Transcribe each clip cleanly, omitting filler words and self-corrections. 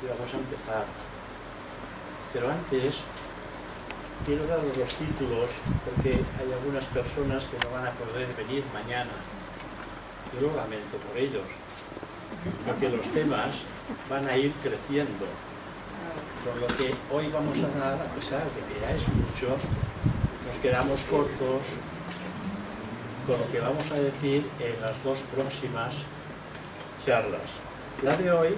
y vamos a empezar. Pero antes quiero daros los títulos porque hay algunas personas que no van a poder venir mañana. Yo lo lamento por ellos, porque los temas van a ir creciendo. Por lo que hoy vamos a dar, a pesar de que ya es mucho, nos quedamos cortos con lo que vamos a decir en las dos próximas charlas. La de hoy,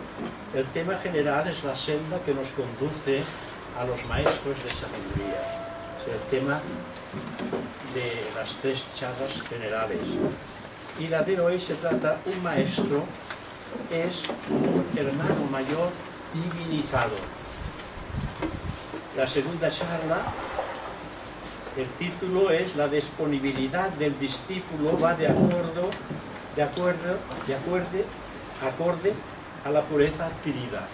el tema general es la senda que nos conduce a los maestros de sabiduría. Es el tema de las tres charlas generales. Y la de hoy se trata, un maestro es un hermano mayor divinizado. La segunda charla, el título es La disponibilidad del discípulo va acorde a la pureza adquirida.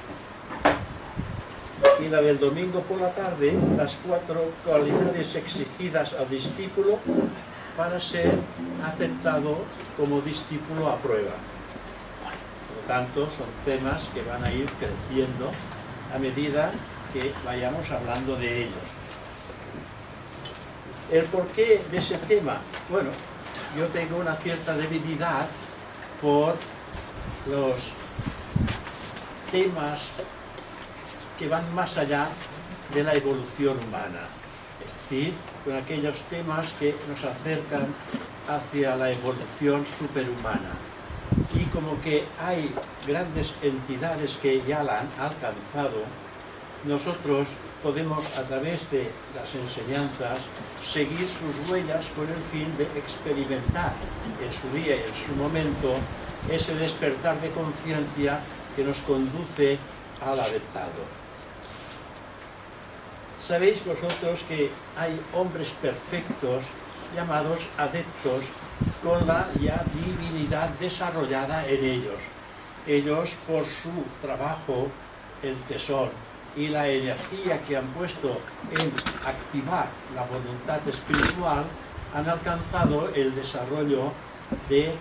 Y la del domingo por la tarde, las 4 cualidades exigidas al discípulo para ser aceptado como discípulo a prueba. Por lo tanto, son temas que van a ir creciendo a medida que vayamos hablando de ellos. ¿El porqué de ese tema? Bueno, yo tengo una cierta debilidad por los temas que van más allá de la evolución humana, es decir, con aquellos temas que nos acercan hacia la evolución superhumana. Y como que hay grandes entidades que ya la han alcanzado, nosotros podemos, a través de las enseñanzas, seguir sus huellas con el fin de experimentar en su día y en su momento ese despertar de conciencia que nos conduce al adeptado. Sabéis vosotros que hay hombres perfectos llamados adeptos con la ya divinidad desarrollada en ellos. Ellos, por su trabajo, el tesón y la energía que han puesto en activar la voluntad espiritual, han alcanzado el desarrollo de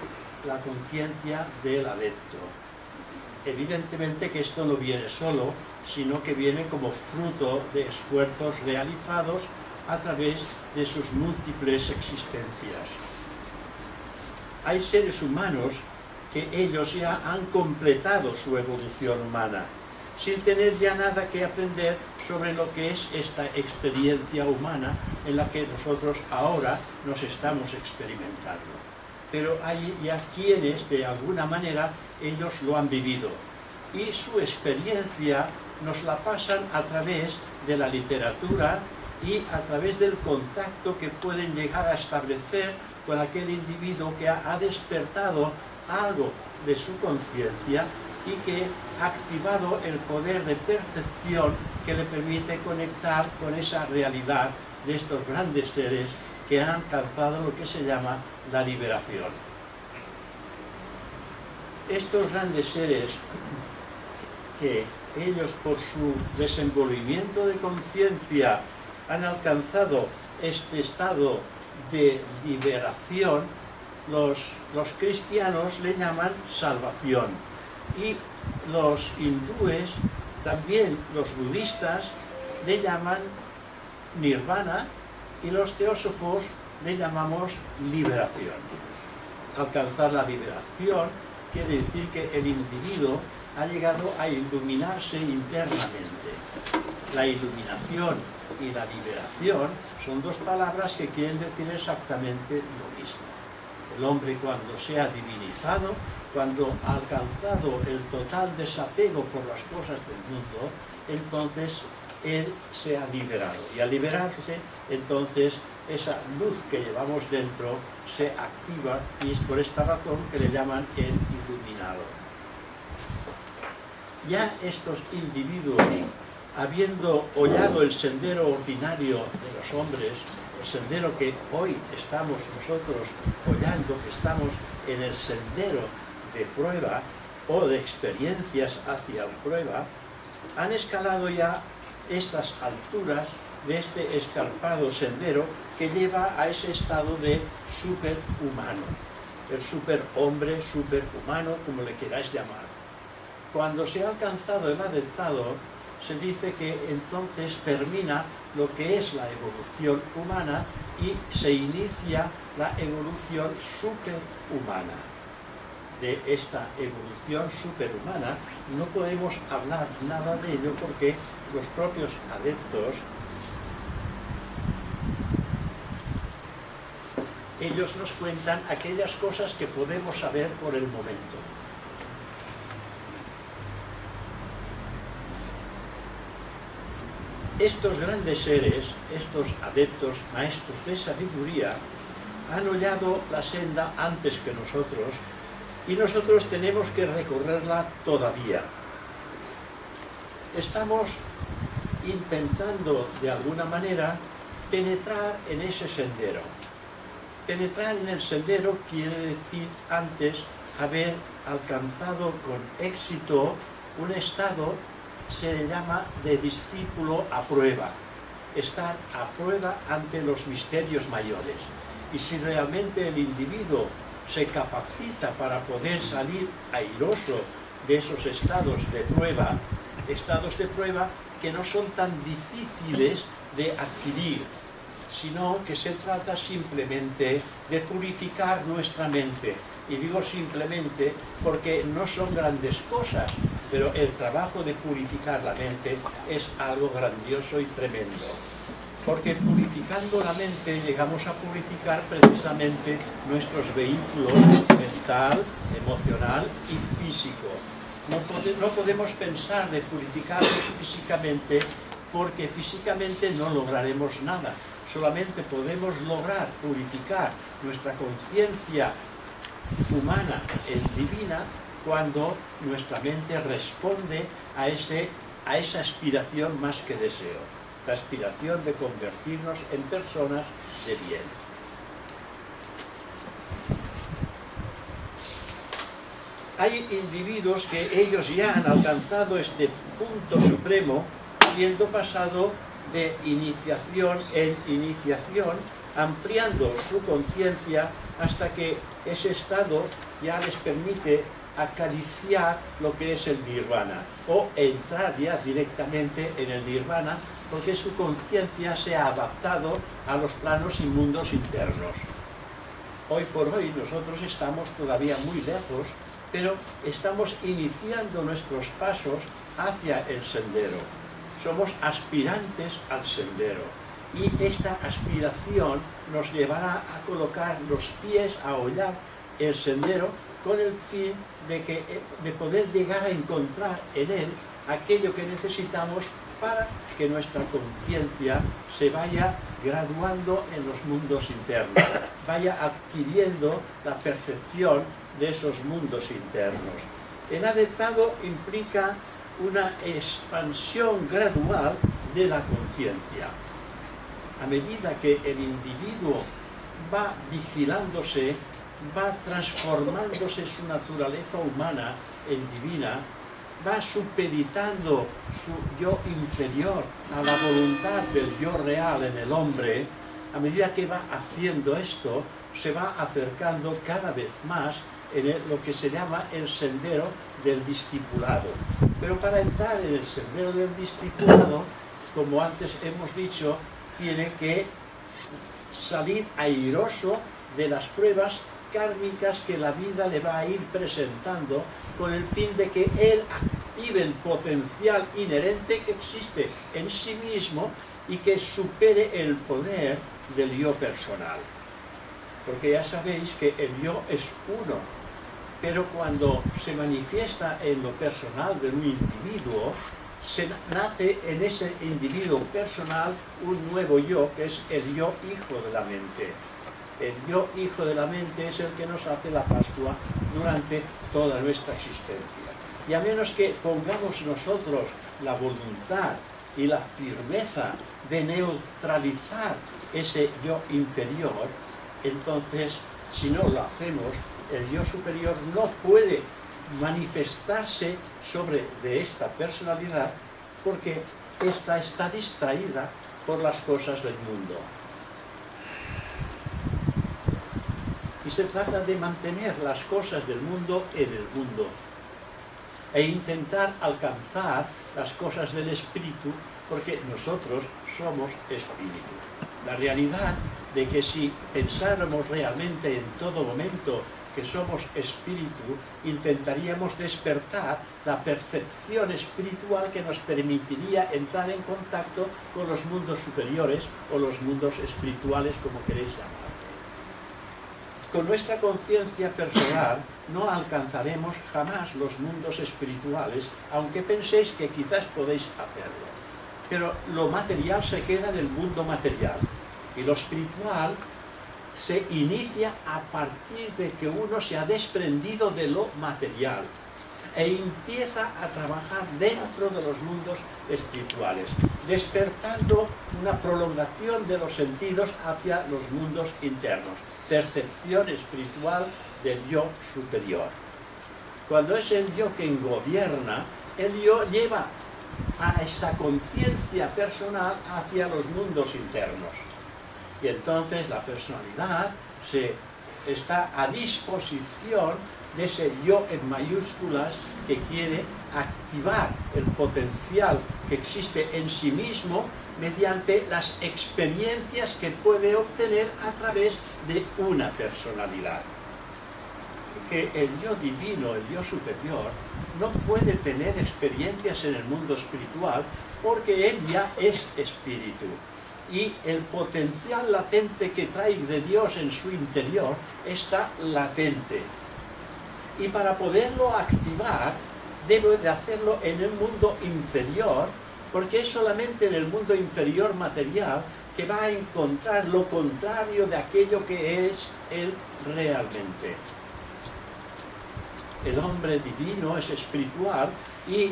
la conciencia del adepto. Evidentemente que esto no viene solo, sino que viene como fruto de esfuerzos realizados a través de sus múltiples existencias. Hay seres humanos que ellos ya han completado su evolución humana, sin tener ya nada que aprender sobre lo que es esta experiencia humana en la que nosotros ahora nos estamos experimentando. Pero hay ya quienes, de alguna manera, ellos lo han vivido. Y su experiencia nos la pasan a través de la literatura y a través del contacto que pueden llegar a establecer con aquel individuo que ha despertado algo de su conciencia y que ha activado el poder de percepción que le permite conectar con esa realidad de estos grandes seres que han alcanzado lo que se llama la liberación. Estos grandes seres, que ellos por su desenvolvimiento de conciencia han alcanzado este estado de liberación, los cristianos le llaman salvación, y los hindúes, también los budistas, le llaman nirvana, y los teósofos le llamamos liberación. Alcanzar la liberación quiere decir que el individuo ha llegado a iluminarse internamente. La iluminación y la liberación son dos palabras que quieren decir exactamente lo mismo. El hombre, cuando se ha divinizado, cuando ha alcanzado el total desapego por las cosas del mundo, entonces él se ha liberado. Y al liberarse, entonces esa luz que llevamos dentro se activa, y es por esta razón que le llaman el iluminado. Ya estos individuos, habiendo hollado el sendero ordinario de los hombres, el sendero que hoy estamos nosotros hollando, que estamos en el sendero de prueba o de experiencias hacia la prueba, han escalado ya estas alturas de este escarpado sendero que lleva a ese estado de superhumano, el superhombre, superhumano, como le queráis llamar. Cuando se ha alcanzado el adeptado, se dice que entonces termina lo que es la evolución humana y se inicia la evolución superhumana. De esta evolución superhumana no podemos hablar nada de ello porque los propios adeptos, ellos nos cuentan aquellas cosas que podemos saber por el momento. Estos grandes seres, estos adeptos, maestros de sabiduría, han hollado la senda antes que nosotros y nosotros tenemos que recorrerla todavía. Estamos intentando, de alguna manera, penetrar en ese sendero. Penetrar en el sendero quiere decir antes haber alcanzado con éxito un estado, se le llama de discípulo a prueba, estar a prueba ante los misterios mayores. Y si realmente el individuo se capacita para poder salir airoso de esos estados de prueba que no son tan difíciles de adquirir, sino que se trata simplemente de purificar nuestra mente. Y digo simplemente porque no son grandes cosas, pero el trabajo de purificar la mente es algo grandioso y tremendo. Porque purificando la mente llegamos a purificar precisamente nuestros vehículos mental, emocional y físico. No podemos pensar de purificarlos físicamente porque físicamente no lograremos nada. Solamente podemos lograr purificar nuestra conciencia humana y divina cuando nuestra mente responde a esa aspiración más que deseo, la aspiración de convertirnos en personas de bien. Hay individuos que ellos ya han alcanzado este punto supremo, habiendo pasado de iniciación en iniciación, ampliando su conciencia hasta que ese estado ya les permite acariciar lo que es el nirvana o entrar ya directamente en el nirvana porque su conciencia se ha adaptado a los planos y mundos internos. Hoy por hoy nosotros estamos todavía muy lejos, pero estamos iniciando nuestros pasos hacia el sendero. Somos aspirantes al sendero y esta aspiración nos llevará a colocar los pies, a hollar el sendero con el fin de poder llegar a encontrar en él aquello que necesitamos para que nuestra conciencia se vaya graduando en los mundos internos, vaya adquiriendo la percepción de esos mundos internos. El adeptado implica una expansión gradual de la conciencia. A medida que el individuo va vigilándose, va transformándose su naturaleza humana en divina, va supeditando su yo inferior a la voluntad del yo real en el hombre. A medida que va haciendo esto, se va acercando cada vez más en lo que se llama el sendero del discipulado. Pero para entrar en el sendero del discipulado, como antes hemos dicho, tiene que salir airoso de las pruebas kármicas que la vida le va a ir presentando con el fin de que él active el potencial inherente que existe en sí mismo y que supere el poder del yo personal. Porque ya sabéis que el yo es uno, pero cuando se manifiesta en lo personal de un individuo, se nace en ese individuo personal un nuevo yo, que es el yo hijo de la mente. El yo hijo de la mente es el que nos hace la Pascua durante toda nuestra existencia. Y a menos que pongamos nosotros la voluntad y la firmeza de neutralizar ese yo inferior, entonces, si no lo hacemos, el yo superior no puede manifestarse de esta personalidad porque ésta está distraída por las cosas del mundo. Y se trata de mantener las cosas del mundo en el mundo. e intentar alcanzar las cosas del espíritu, porque nosotros somos espíritu. La realidad de que si pensáramos realmente en todo momento que somos espíritu, intentaríamos despertar la percepción espiritual que nos permitiría entrar en contacto con los mundos superiores o los mundos espirituales, como queréis llamarlo. Con nuestra conciencia personal no alcanzaremos jamás los mundos espirituales, aunque penséis que quizás podéis hacerlo. Pero lo material se queda en el mundo material y lo espiritual se inicia a partir de que uno se ha desprendido de lo material e empieza a trabajar dentro de los mundos espirituales, despertando una prolongación de los sentidos hacia los mundos internos, percepción espiritual del yo superior. Cuando es el yo quien gobierna, el yo lleva a esa conciencia personal hacia los mundos internos. Y entonces la personalidad está a disposición de ese yo en mayúsculas que quiere activar el potencial que existe en sí mismo mediante las experiencias que puede obtener a través de una personalidad. Que el yo divino, el yo superior, no puede tener experiencias en el mundo espiritual porque él ya es espíritu. Y el potencial latente que trae de Dios en su interior está latente. Y para poderlo activar, debe de hacerlo en el mundo inferior, porque es solamente en el mundo inferior material que va a encontrar lo contrario de aquello que es él realmente. El hombre divino es espiritual y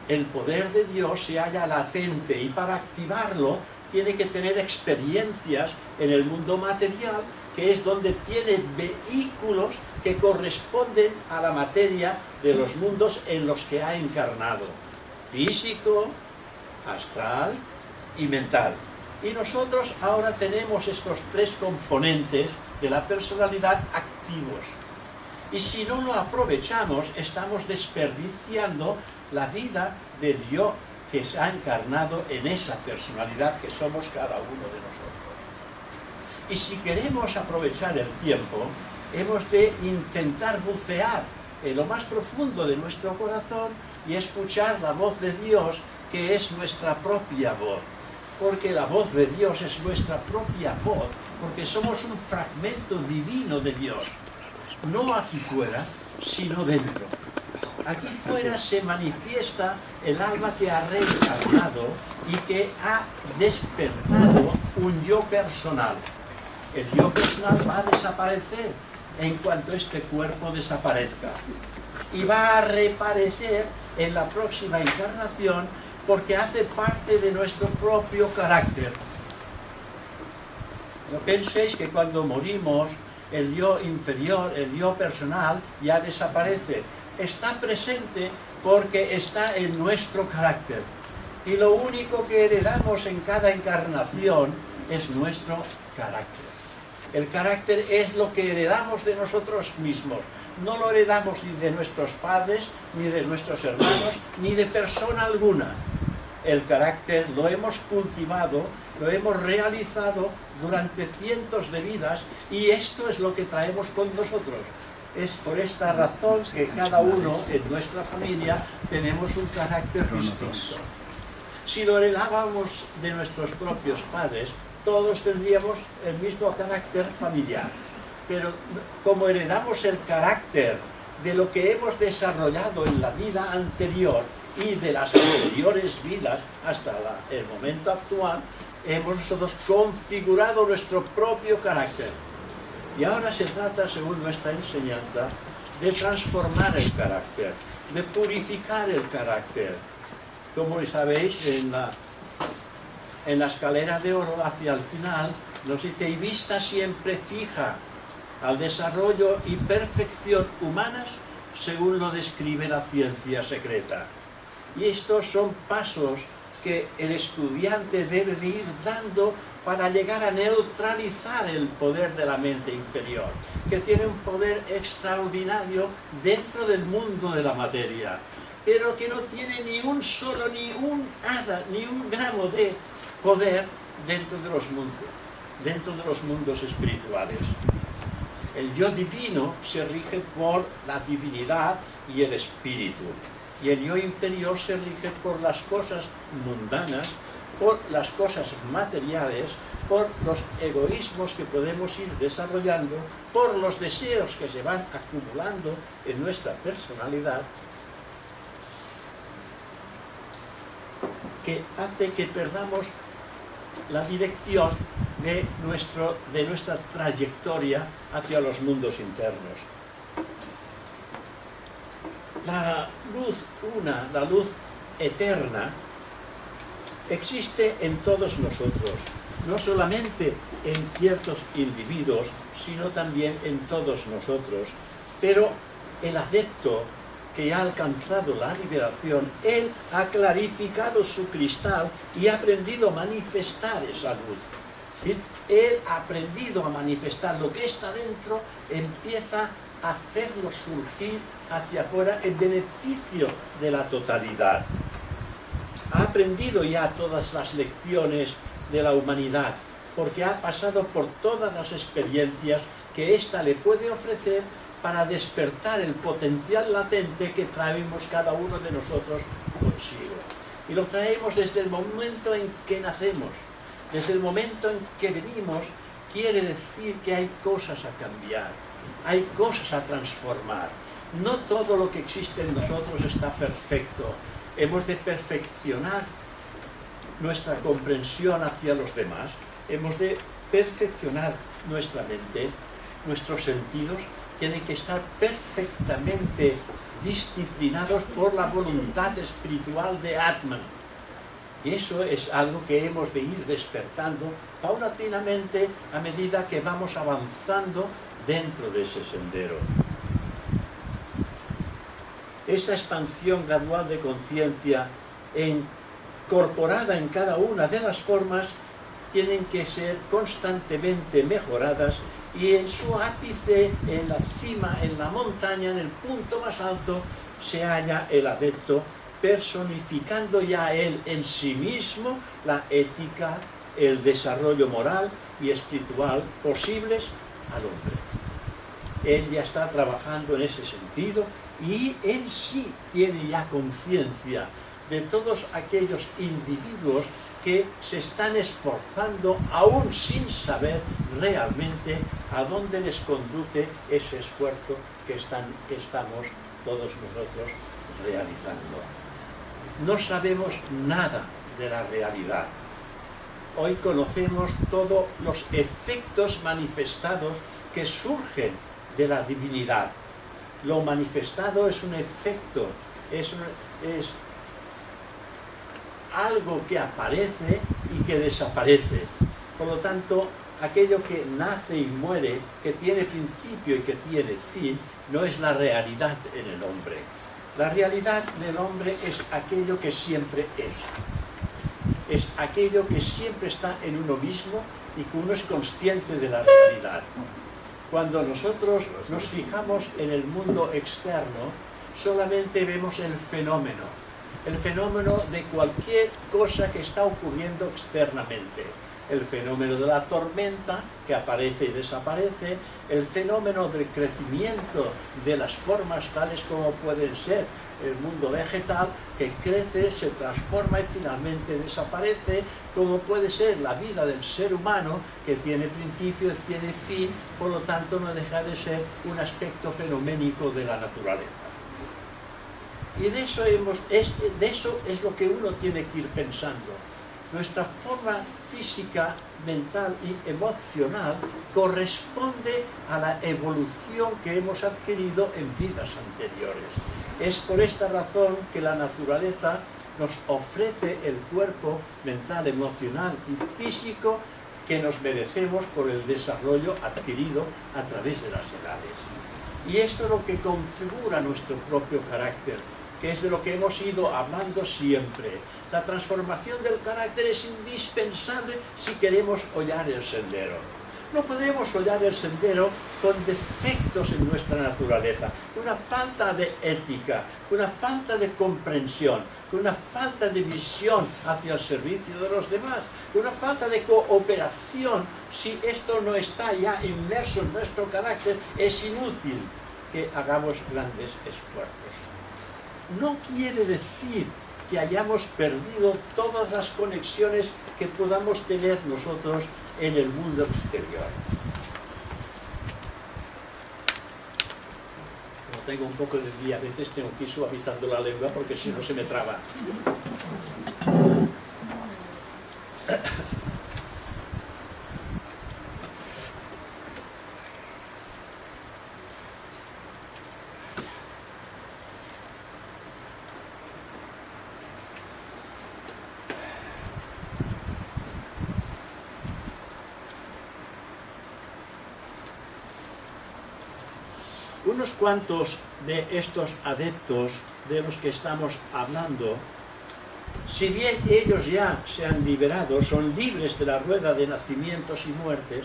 el poder de Dios se halla latente, y para activarlo tiene que tener experiencias en el mundo material, que es donde tiene vehículos que corresponden a la materia de los mundos en los que ha encarnado: físico, astral y mental. Y nosotros ahora tenemos estos tres componentes de la personalidad activos. Y si no lo aprovechamos, estamos desperdiciando la vida del yo que se ha encarnado en esa personalidad que somos cada uno de nosotros. Y si queremos aprovechar el tiempo, hemos de intentar bucear en lo más profundo de nuestro corazón y escuchar la voz de Dios, que es nuestra propia voz. Porque la voz de Dios es nuestra propia voz, porque somos un fragmento divino de Dios. No aquí fuera, sino dentro. Aquí fuera se manifiesta el alma que ha reencarnado y que ha despertado un yo personal. El yo personal va a desaparecer en cuanto este cuerpo desaparezca. Y va a reaparecer en la próxima encarnación porque hace parte de nuestro propio carácter. No penséis que cuando morimos el yo inferior, el yo personal, ya desaparece. Está presente porque está en nuestro carácter. Y lo único que heredamos en cada encarnación es nuestro carácter. El carácter es lo que heredamos de nosotros mismos. No lo heredamos ni de nuestros padres, ni de nuestros hermanos, ni de persona alguna. El carácter lo hemos cultivado, lo hemos realizado durante cientos de vidas, y esto es lo que traemos con nosotros. Es por esta razón que cada uno en nuestra familia tenemos un carácter distinto. Si lo heredábamos de nuestros propios padres, todos tendríamos el mismo carácter familiar. Pero como heredamos el carácter de lo que hemos desarrollado en la vida anterior y de las anteriores vidas hasta el momento actual, hemos nosotros configurado nuestro propio carácter. Y ahora se trata, según nuestra enseñanza, de transformar el carácter, de purificar el carácter. Como sabéis, en la escalera de oro hacia el final nos dice: y vista siempre fija al desarrollo y perfección humanas según lo describe la ciencia secreta. Y estos son pasos que el estudiante debe ir dando para llegar a neutralizar el poder de la mente inferior, que tiene un poder extraordinario dentro del mundo de la materia. pero que no tiene ni un solo, ni un gramo de poder dentro de los mundos espirituales. El yo divino se rige por la divinidad y el espíritu, y el yo inferior se rige por las cosas mundanas, por las cosas materiales, por los egoísmos que podemos ir desarrollando, por los deseos que se van acumulando en nuestra personalidad, que hace que perdamos la dirección de nuestra trayectoria hacia los mundos internos. La luz una, la luz eterna, existe en todos nosotros, no solamente en ciertos individuos, sino también en todos nosotros. Pero el adepto que ha alcanzado la liberación, él ha clarificado su cristal y ha aprendido a manifestar esa luz. Es decir, él ha aprendido a manifestar lo que está dentro, empieza a hacerlo surgir hacia afuera en beneficio de la totalidad. Ha aprendido ya todas las lecciones de la humanidad, porque ha pasado por todas las experiencias que ésta le puede ofrecer para despertar el potencial latente que traemos cada uno de nosotros consigo. Y lo traemos desde el momento en que nacemos, desde el momento en que venimos. Quiere decir que hay cosas a cambiar, hay cosas a transformar. No todo lo que existe en nosotros está perfecto. Hemos de perfeccionar nuestra comprensión hacia los demás, hemos de perfeccionar nuestra mente, nuestros sentidos tienen que estar perfectamente disciplinados por la voluntad espiritual de Atman. Y eso es algo que hemos de ir despertando paulatinamente a medida que vamos avanzando dentro de ese sendero. Esa expansión gradual de conciencia incorporada en cada una de las formas tienen que ser constantemente mejoradas, y en su ápice, en la cima, en la montaña, en el punto más alto, se halla el adepto personificando ya él en sí mismo la ética, el desarrollo moral y espiritual posibles al hombre. Él ya está trabajando en ese sentido y él sí tiene ya conciencia de todos aquellos individuos que se están esforzando aún sin saber realmente a dónde les conduce ese esfuerzo que estamos todos nosotros realizando. No sabemos nada de la realidad. Hoy conocemos todos los efectos manifestados que surgen de la divinidad. Lo manifestado es un efecto, es algo que aparece y que desaparece. Por lo tanto, aquello que nace y muere, que tiene principio y que tiene fin, no es la realidad en el hombre. La realidad del hombre es aquello que siempre es aquello que siempre está en uno mismo y que uno es consciente de la realidad. Cuando nosotros nos fijamos en el mundo externo, solamente vemos el fenómeno de cualquier cosa que está ocurriendo externamente. El fenómeno de la tormenta, que aparece y desaparece, el fenómeno del crecimiento de las formas tales como pueden ser el mundo vegetal, que crece, se transforma y finalmente desaparece, como puede ser la vida del ser humano, que tiene principio, tiene fin, por lo tanto no deja de ser un aspecto fenoménico de la naturaleza. Y de eso es lo que uno tiene que ir pensando. Nuestra forma física, mental y emocional corresponde a la evolución que hemos adquirido en vidas anteriores. Es por esta razón que la naturaleza nos ofrece el cuerpo mental, emocional y físico que nos merecemos por el desarrollo adquirido a través de las edades. Y esto es lo que configura nuestro propio carácter, que es de lo que hemos ido hablando siempre. La transformación del carácter es indispensable si queremos hollar el sendero. No podemos hollar el sendero con defectos en nuestra naturaleza, una falta de ética, una falta de comprensión, una falta de visión hacia el servicio de los demás, una falta de cooperación. Si esto no está ya inmerso en nuestro carácter, es inútil que hagamos grandes esfuerzos. No quiere decir que hayamos perdido todas las conexiones que podamos tener nosotros en el mundo exterior. Como tengo un poco de diabetes, tengo que ir suavizando la lengua porque si no se me traba. Unos cuantos de estos adeptos de los que estamos hablando, si bien ellos ya se han liberado, son libres de la rueda de nacimientos y muertes,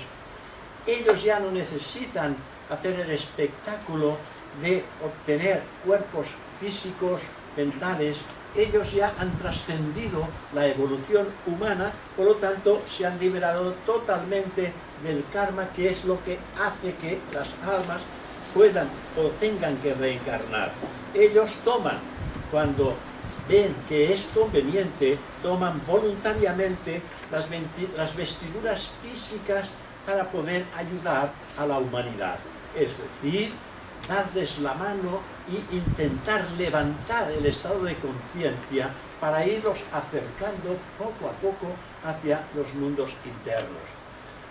ellos ya no necesitan hacer el espectáculo de obtener cuerpos físicos, mentales. Ellos ya han trascendido la evolución humana, por lo tanto se han liberado totalmente del karma, que es lo que hace que las almas puedan o tengan que reencarnar. Ellos toman, cuando ven que es conveniente, toman voluntariamente las vestiduras físicas para poder ayudar a la humanidad. Es decir, darles la mano e intentar levantar el estado de conciencia para irlos acercando poco a poco hacia los mundos internos.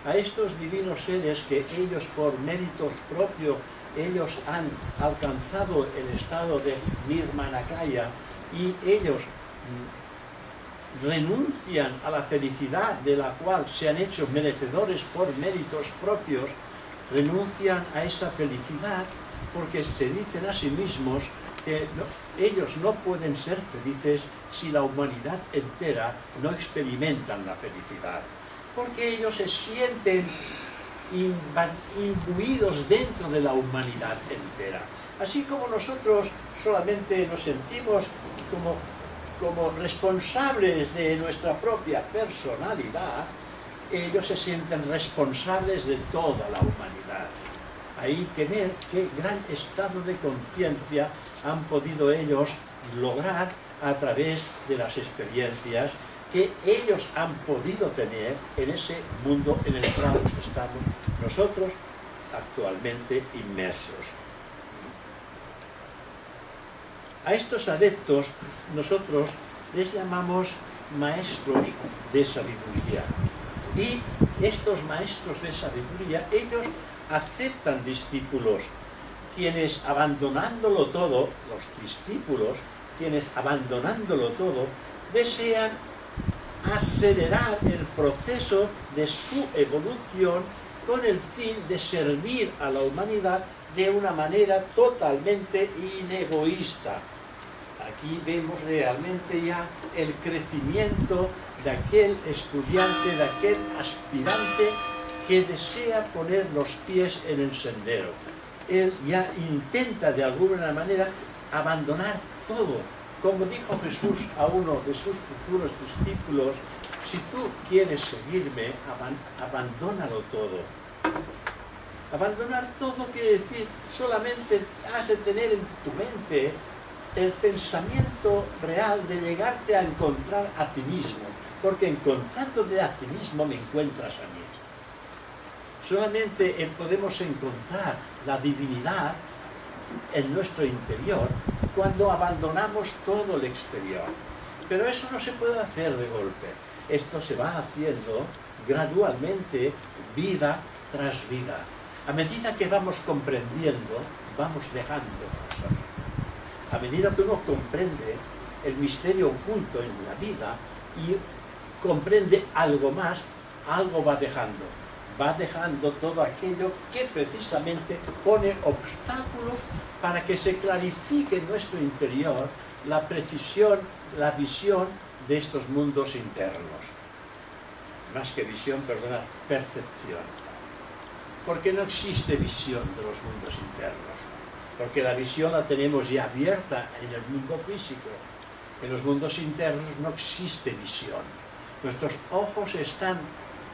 A estos divinos seres que ellos por méritos propios ellos han alcanzado el estado de Nirmanakaya y ellos renuncian a la felicidad de la cual se han hecho merecedores por méritos propios, renuncian a esa felicidad porque se dicen a sí mismos que ellos no pueden ser felices si la humanidad entera no experimentan la felicidad, porque ellos se sienten imbuidos dentro de la humanidad entera. Así como nosotros solamente nos sentimos como responsables de nuestra propia personalidad, ellos se sienten responsables de toda la humanidad. Hay que ver qué gran estado de conciencia han podido ellos lograr a través de las experiencias que ellos han podido tener en ese mundo en el cual estamos nosotros actualmente inmersos. A estos adeptos nosotros les llamamos maestros de sabiduría. Y estos maestros de sabiduría, ellos aceptan discípulos, quienes abandonándolo todo, los discípulos, quienes abandonándolo todo, desean acelerar el proceso de su evolución con el fin de servir a la humanidad de una manera totalmente inegoísta. Aquí vemos realmente ya el crecimiento de aquel estudiante, de aquel aspirante que desea poner los pies en el sendero. Él ya intenta de alguna manera abandonar todo. Como dijo Jesús a uno de sus futuros discípulos, si tú quieres seguirme, abandónalo todo. Abandonar todo quiere decir solamente has de tener en tu mente el pensamiento real de llegarte a encontrar a ti mismo, porque encontrándote a ti mismo me encuentras a mí. Solamente podemos encontrar la divinidad en nuestro interior cuando abandonamos todo el exterior. Pero eso no se puede hacer de golpe. Esto se va haciendo gradualmente, vida tras vida. A medida que vamos comprendiendo, vamos dejando cosas. A medida que uno comprende el misterio oculto en la vida y comprende algo más, algo va dejando. Va dejando todo aquello que precisamente pone obstáculos para que se clarifique en nuestro interior la precisión, la visión de estos mundos internos. Más que visión, perdona, percepción. porque no existe visión de los mundos internos, porque la visión la tenemos ya abierta en el mundo físico. En los mundos internos no existe visión. Nuestros ojos están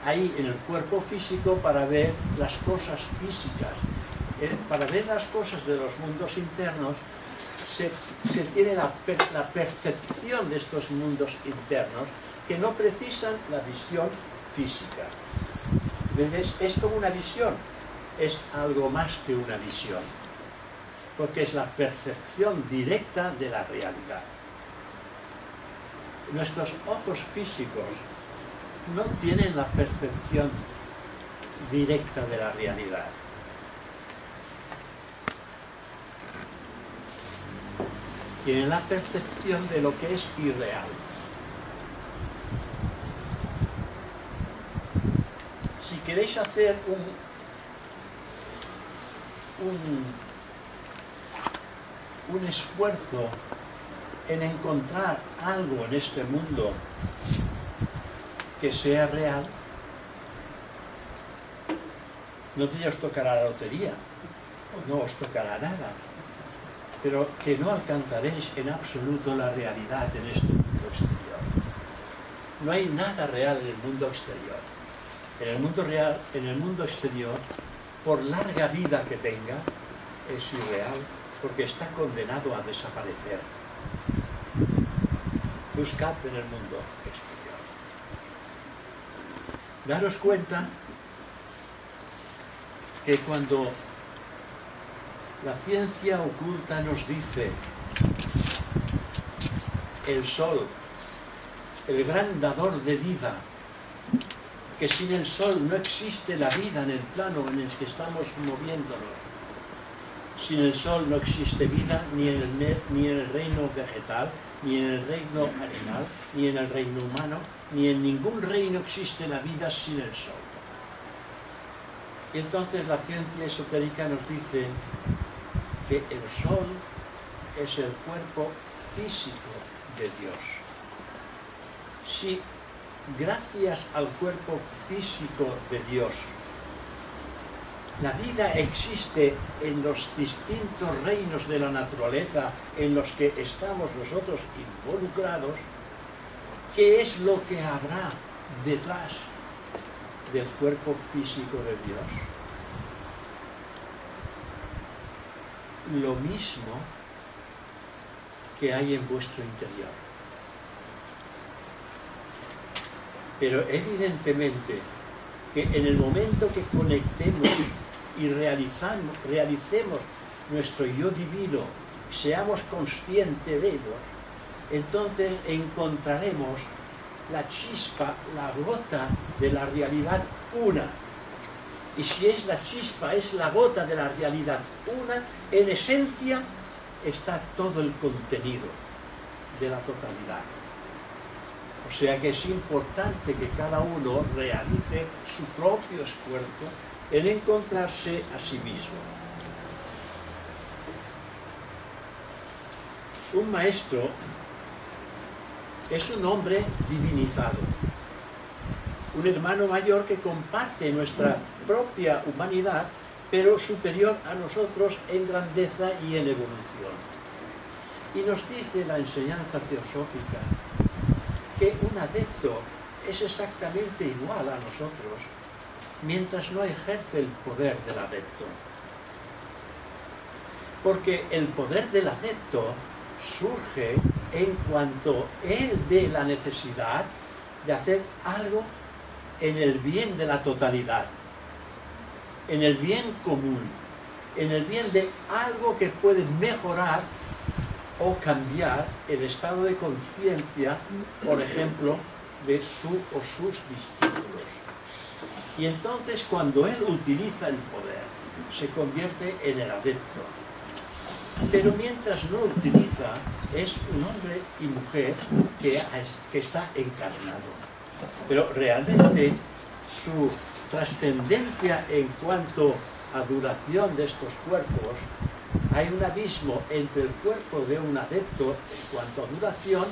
ahí en el cuerpo físico para ver las cosas físicas. Para ver las cosas de los mundos internos se tiene la percepción de estos mundos internos que no precisan la visión física. Es como una visión, es algo más que una visión, porque es la percepción directa de la realidad. Nuestros ojos físicos no tienen la percepción directa de la realidad. Tienen la percepción de lo que es irreal. Si queréis hacer un esfuerzo en encontrar algo en este mundo que sea real, no os tocará la lotería, no os tocará nada, pero que no alcanzaréis en absoluto la realidad en este mundo exterior. No hay nada real en el mundo exterior. En el mundo real, en el mundo exterior, por larga vida que tenga, es irreal, porque está condenado a desaparecer. Buscad en el mundo exterior. Daros cuenta que cuando la ciencia oculta nos dice el sol, el gran dador de vida, que sin el sol no existe la vida en el plano en el que estamos moviéndonos. Sin el sol no existe vida ni en el reino vegetal, ni en el reino animal, ni en el reino humano, ni en ningún reino existe la vida sin el sol. Y entonces la ciencia esotérica nos dice que el sol es el cuerpo físico de Dios. Si gracias al cuerpo físico de Dios la vida existe en los distintos reinos de la naturaleza en los que estamos nosotros involucrados, ¿qué es lo que habrá detrás del cuerpo físico de Dios? Lo mismo que hay en vuestro interior. Pero evidentemente que en el momento que conectemos y realicemos nuestro yo divino, seamos conscientes de ello, entonces encontraremos la chispa, la gota de la realidad una. Y si es la chispa, es la gota de la realidad una, en esencia está todo el contenido de la totalidad. O sea que es importante que cada uno realice su propio esfuerzo en encontrarse a sí mismo. Un maestro es un hombre divinizado, un hermano mayor que comparte nuestra propia humanidad, pero superior a nosotros en grandeza y en evolución. Y nos dice la enseñanza teosófica que un adepto es exactamente igual a nosotros mientras no ejerce el poder del adepto. Porque el poder del adepto surge en cuanto él ve la necesidad de hacer algo en el bien de la totalidad, en el bien común, en el bien de algo que puede mejorar o cambiar el estado de conciencia, por ejemplo, de su o sus discípulos. Y entonces, cuando él utiliza el poder, se convierte en el adepto. Pero mientras no lo utiliza, es un hombre y mujer que está encarnado. Pero realmente su trascendencia en cuanto a duración de estos cuerpos, hay un abismo entre el cuerpo de un adepto en cuanto a duración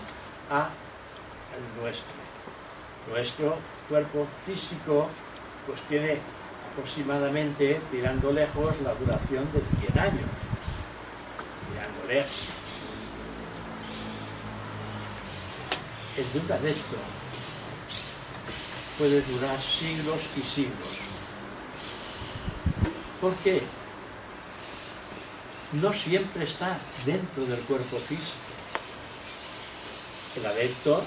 a el nuestro. Nuestro cuerpo físico pues tiene aproximadamente, tirando lejos, la duración de 100 años. Tirando lejos. En duda de esto, puede durar siglos y siglos. ¿Por qué? No siempre está dentro del cuerpo físico. El adepto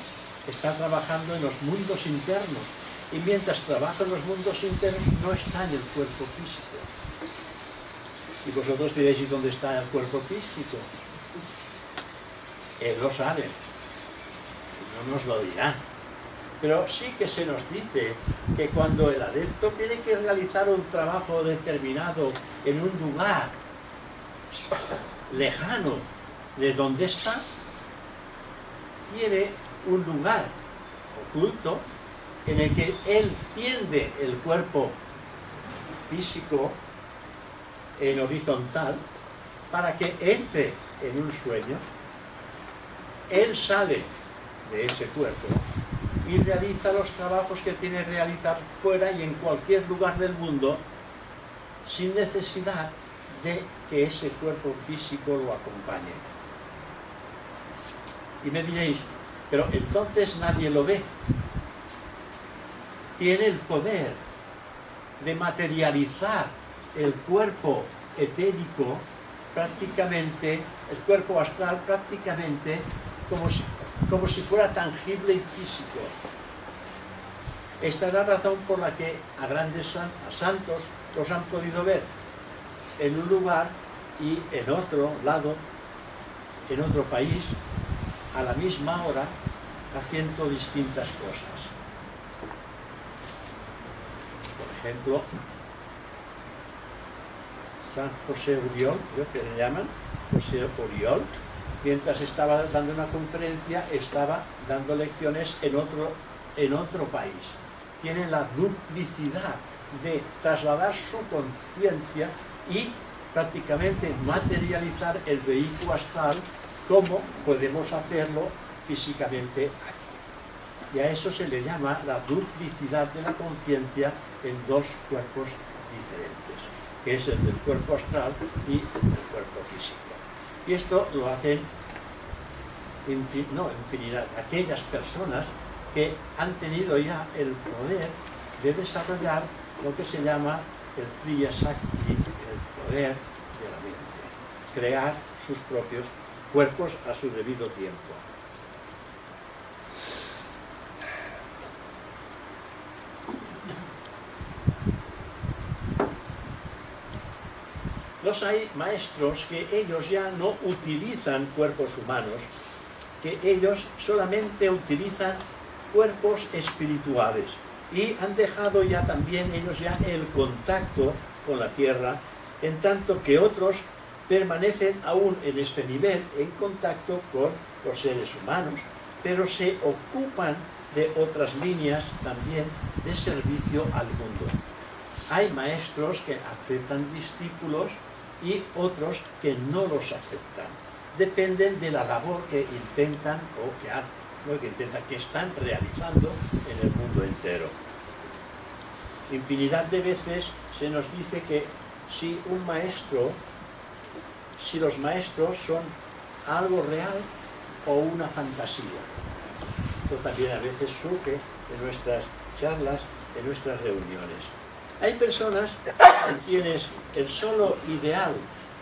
está trabajando en los mundos internos y mientras trabaja en los mundos internos no está en el cuerpo físico. Y vosotros diréis, ¿y dónde está el cuerpo físico? Él lo sabe, no nos lo dirá. Pero sí que se nos dice que cuando el adepto tiene que realizar un trabajo determinado en un lugar lejano de donde está, tiene un lugar oculto en el que él tiende el cuerpo físico en horizontal para que entre en un sueño. Él sale de ese cuerpo y realiza los trabajos que tiene que realizar fuera y en cualquier lugar del mundo sin necesidad de que ese cuerpo físico lo acompañe. Y me diréis, pero entonces nadie lo ve. Tiene el poder de materializar el cuerpo etérico prácticamente, el cuerpo astral prácticamente como si fuera tangible y físico. Esta es la razón por la que a grandes santos los han podido ver en un lugar y en otro lado, en otro país, a la misma hora, haciendo distintas cosas. Por ejemplo, San José Oriol, creo que le llaman, José Oriol, mientras estaba dando una conferencia, estaba dando lecciones en otro país. Tiene la duplicidad de trasladar su conciencia y prácticamente materializar el vehículo astral como podemos hacerlo físicamente aquí. Y a eso se le llama la duplicidad de la conciencia en dos cuerpos diferentes, que es el del cuerpo astral y el del cuerpo físico. Y esto lo hacen infinidad, aquellas personas que han tenido ya el poder de desarrollar lo que se llama el Triya Shakti, el poder de la mente, crear sus propios cuerpos a su debido tiempo. Hay maestros que ellos ya no utilizan cuerpos humanos, que ellos solamente utilizan cuerpos espirituales y han dejado ya también ellos ya el contacto con la tierra, en tanto que otros permanecen aún en este nivel en contacto con los seres humanos, pero se ocupan de otras líneas también de servicio al mundo. Hay maestros que aceptan discípulos y otros que no los aceptan. Dependen de la labor que intentan o que hacen, que están realizando en el mundo entero. Infinidad de veces se nos dice que si los maestros son algo real o una fantasía. Esto también a veces surge en nuestras charlas, en nuestras reuniones. Hay personas en quienes el solo ideal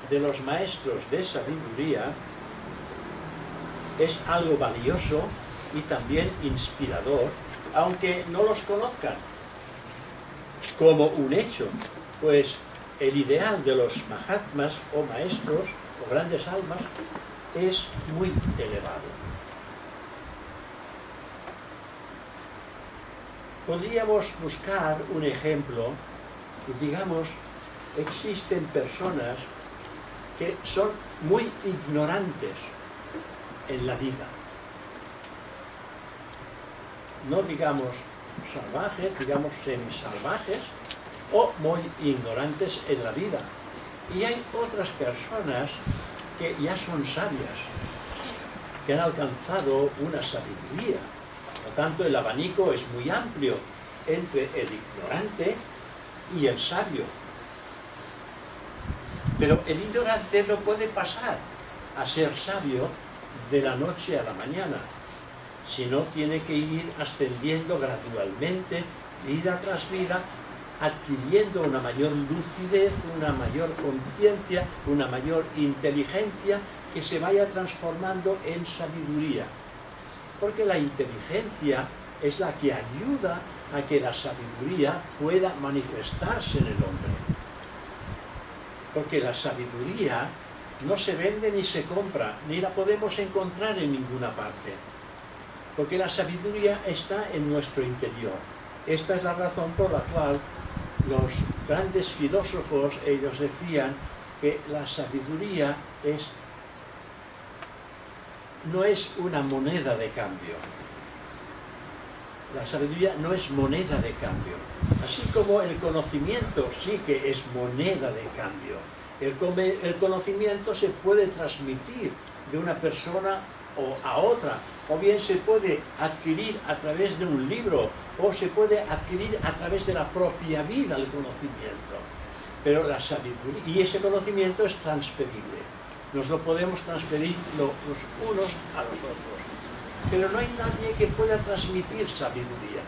de los maestros de sabiduría es algo valioso y también inspirador, aunque no los conozcan como un hecho, pues el ideal de los mahatmas o maestros o grandes almas es muy elevado. Podríamos buscar un ejemplo. Digamos, existen personas que son muy ignorantes en la vida. No digamos salvajes, digamos semisalvajes o muy ignorantes en la vida. Y hay otras personas que ya son sabias, que han alcanzado una sabiduría. Por lo tanto, el abanico es muy amplio entre el ignorante y el sabio. Pero el ignorante no puede pasar a ser sabio de la noche a la mañana, sino tiene que ir ascendiendo gradualmente, vida tras vida, adquiriendo una mayor lucidez, una mayor conciencia, una mayor inteligencia, que se vaya transformando en sabiduría. Porque la inteligencia es la que ayuda a que la sabiduría pueda manifestarse en el hombre. Porque la sabiduría no se vende ni se compra, ni la podemos encontrar en ninguna parte. Porque la sabiduría está en nuestro interior. Esta es la razón por la cual los grandes filósofos, ellos decían que la sabiduría no es una moneda de cambio. La sabiduría no es moneda de cambio. Así como el conocimiento sí que es moneda de cambio. El conocimiento se puede transmitir de una persona a otra, o bien se puede adquirir a través de un libro, o se puede adquirir a través de la propia vida el conocimiento. Pero la sabiduría, y ese conocimiento es transferible. Nos lo podemos transferir los unos a los otros. Pero no hay nadie que pueda transmitir sabiduría,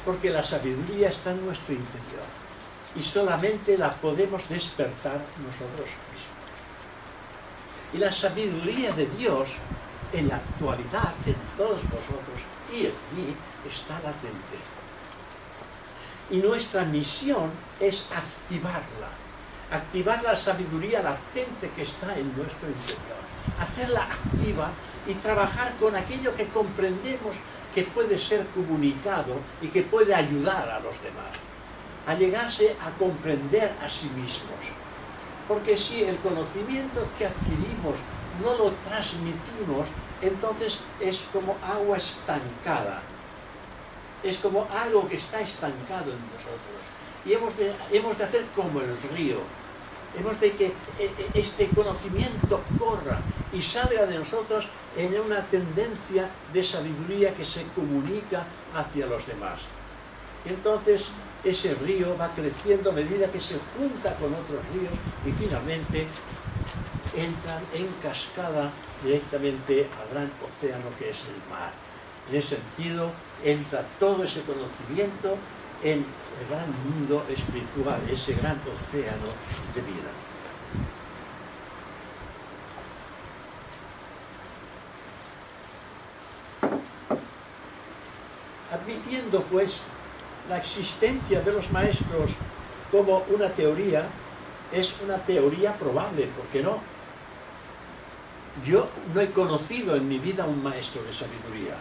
porque la sabiduría está en nuestro interior y solamente la podemos despertar nosotros mismos. Y la sabiduría de Dios en la actualidad, en todos vosotros y en mí, está latente. Y nuestra misión es activar la sabiduría latente que está en nuestro interior, hacerla activa y trabajar con aquello que comprendemos que puede ser comunicado y que puede ayudar a los demás a llegarse a comprender a sí mismos. Porque si el conocimiento que adquirimos no lo transmitimos, entonces es como agua estancada. Es como algo que está estancado en nosotros. Y hemos de hacer como el río. Hemos de que este conocimiento corra y salga de nosotros en una tendencia de sabiduría que se comunica hacia los demás. Y entonces ese río va creciendo a medida que se junta con otros ríos y finalmente entran en cascada directamente al gran océano que es el mar. En ese sentido entra todo ese conocimiento en el gran mundo espiritual, ese gran océano de vida. Admitiendo, pues, la existencia de los maestros como una teoría, es una teoría probable, ¿por qué no? Yo no he conocido en mi vida un maestro de sabiduría.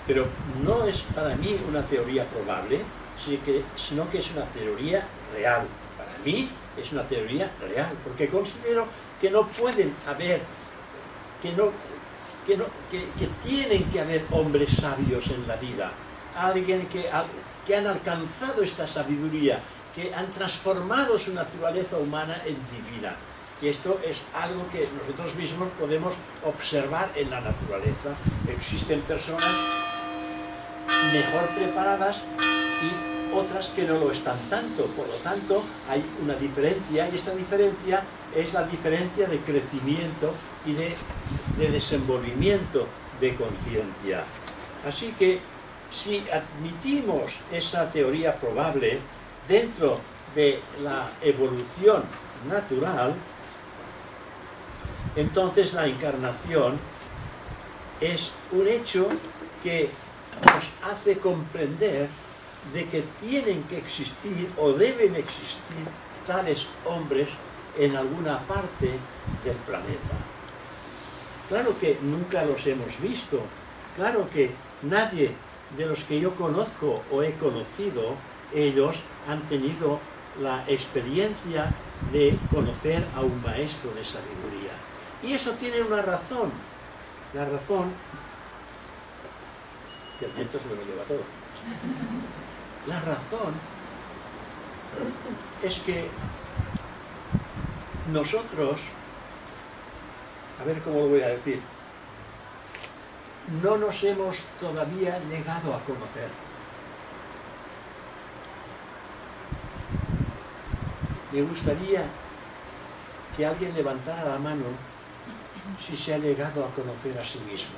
Pero no es para mí una teoría probable, sino que es una teoría real. Para mí es una teoría real, porque considero que no pueden haber, que tienen que haber hombres sabios en la vida, alguien que han alcanzado esta sabiduría, que han transformado su naturaleza humana en divina. Y esto es algo que nosotros mismos podemos observar en la naturaleza. Existen personas mejor preparadas y otras que no lo están tanto. Por lo tanto, hay una diferencia, y esta diferencia es la diferencia de crecimiento y de desenvolvimiento de conciencia. Así que, si admitimos esa teoría probable dentro de la evolución natural, entonces la encarnación es un hecho que nos hace comprender de que tienen que existir o deben existir tales hombres en alguna parte del planeta. Claro que nunca los hemos visto, claro que nadie de los que yo conozco o he conocido, ellos han tenido la experiencia de conocer a un maestro de sabiduría. Y eso tiene una razón. La razón, que el viento se lo lleva todo. La razón es que nosotros, a ver cómo lo voy a decir, no nos hemos todavía llegado a conocer. Me gustaría que alguien levantara la mano si se ha llegado a conocer a sí mismo.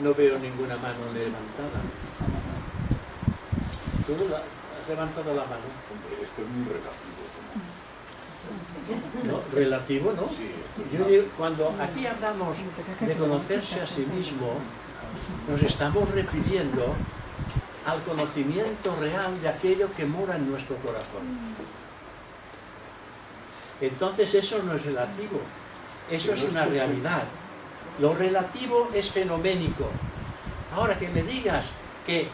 No veo ninguna mano levantada. ¿Tú has levantado la mano? Hombre, esto es muy relativo. ¿No? ¿Relativo, no? Sí. Yo digo, cuando aquí hablamos de conocerse a sí mismo, nos estamos refiriendo al conocimiento real de aquello que mora en nuestro corazón. Entonces eso no es relativo, eso es una realidad. Lo relativo es fenoménico. Ahora que me digas que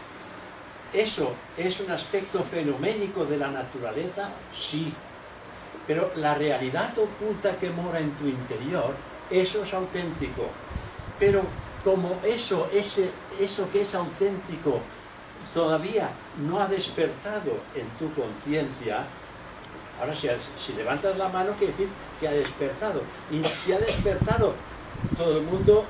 eso es un aspecto fenoménico de la naturaleza, sí. Pero la realidad oculta que mora en tu interior, eso es auténtico. Pero como eso que es auténtico todavía no ha despertado en tu conciencia, ahora si levantas la mano quiere decir que ha despertado. Y si ha despertado, todo el mundo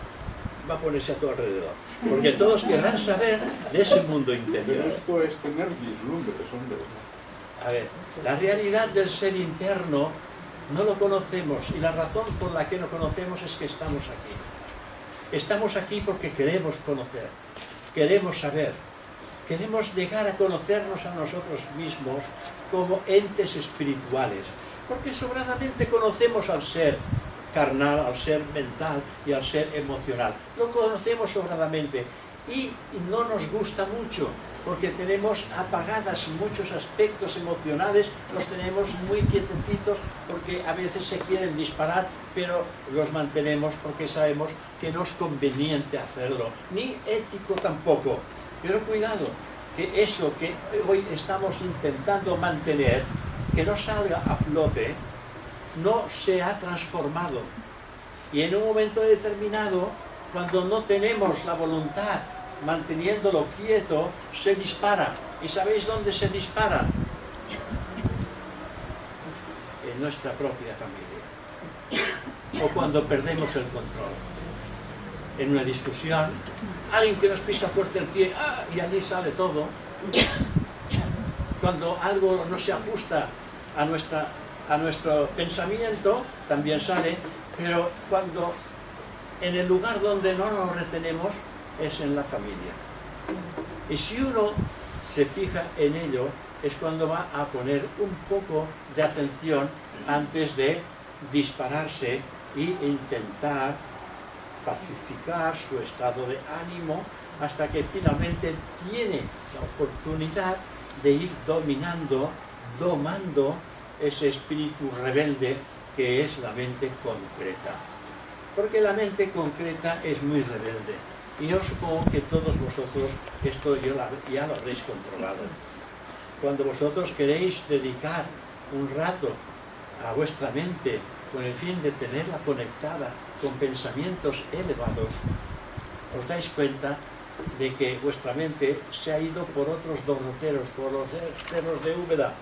va a ponerse a tu alrededor. Porque todos querrán saber de ese mundo interior. Pero esto es tener vislumbres, hombre. A ver, la realidad del ser interno no lo conocemos y la razón por la que no conocemos es que estamos aquí. Estamos aquí porque queremos conocer, queremos saber, queremos llegar a conocernos a nosotros mismos como entes espirituales, porque sobradamente conocemos al ser carnal, al ser mental y al ser emocional. Lo conocemos sobradamente y no nos gusta mucho, porque tenemos apagadas muchos aspectos emocionales, los tenemos muy quietecitos porque a veces se quieren disparar, pero los mantenemos porque sabemos que no es conveniente hacerlo, ni ético tampoco. Pero cuidado, que eso que hoy estamos intentando mantener, que no salga a flote, no se ha transformado. Y en un momento determinado, cuando no tenemos la voluntad manteniéndolo quieto, se dispara. ¿Y sabéis dónde se dispara? En nuestra propia familia. O cuando perdemos el control. En una discusión, alguien que nos pisa fuerte el pie, ¡ah!, y allí sale todo. Cuando algo no se ajusta a nuestro pensamiento, también sale, pero cuando en el lugar donde no nos retenemos es en la familia. Y si uno se fija en ello, es cuando va a poner un poco de atención antes de dispararse e intentar pacificar su estado de ánimo hasta que finalmente tiene la oportunidad de ir domando ese espíritu rebelde que es la mente concreta. Porque la mente concreta es muy rebelde. Y yo supongo que todos vosotros esto ya lo habréis controlado. Cuando vosotros queréis dedicar un rato a vuestra mente con el fin de tenerla conectada con pensamientos elevados, os dais cuenta de que vuestra mente se ha ido por otros derroteros, por los cerros de Úbeda,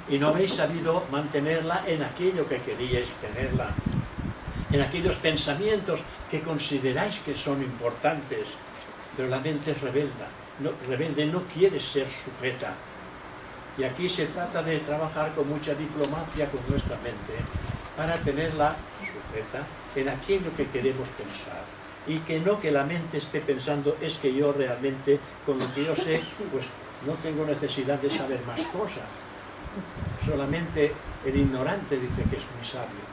y no habéis sabido mantenerla en aquello que queríais tenerla, en aquellos pensamientos que consideráis que son importantes, pero la mente es rebelde, no quiere ser sujeta. Y aquí se trata de trabajar con mucha diplomacia con nuestra mente para tenerla sujeta en aquello que queremos pensar. Y que la mente esté pensando, es que yo realmente, con lo que yo sé, pues no tengo necesidad de saber más cosas. Solamente el ignorante dice que es muy sabio.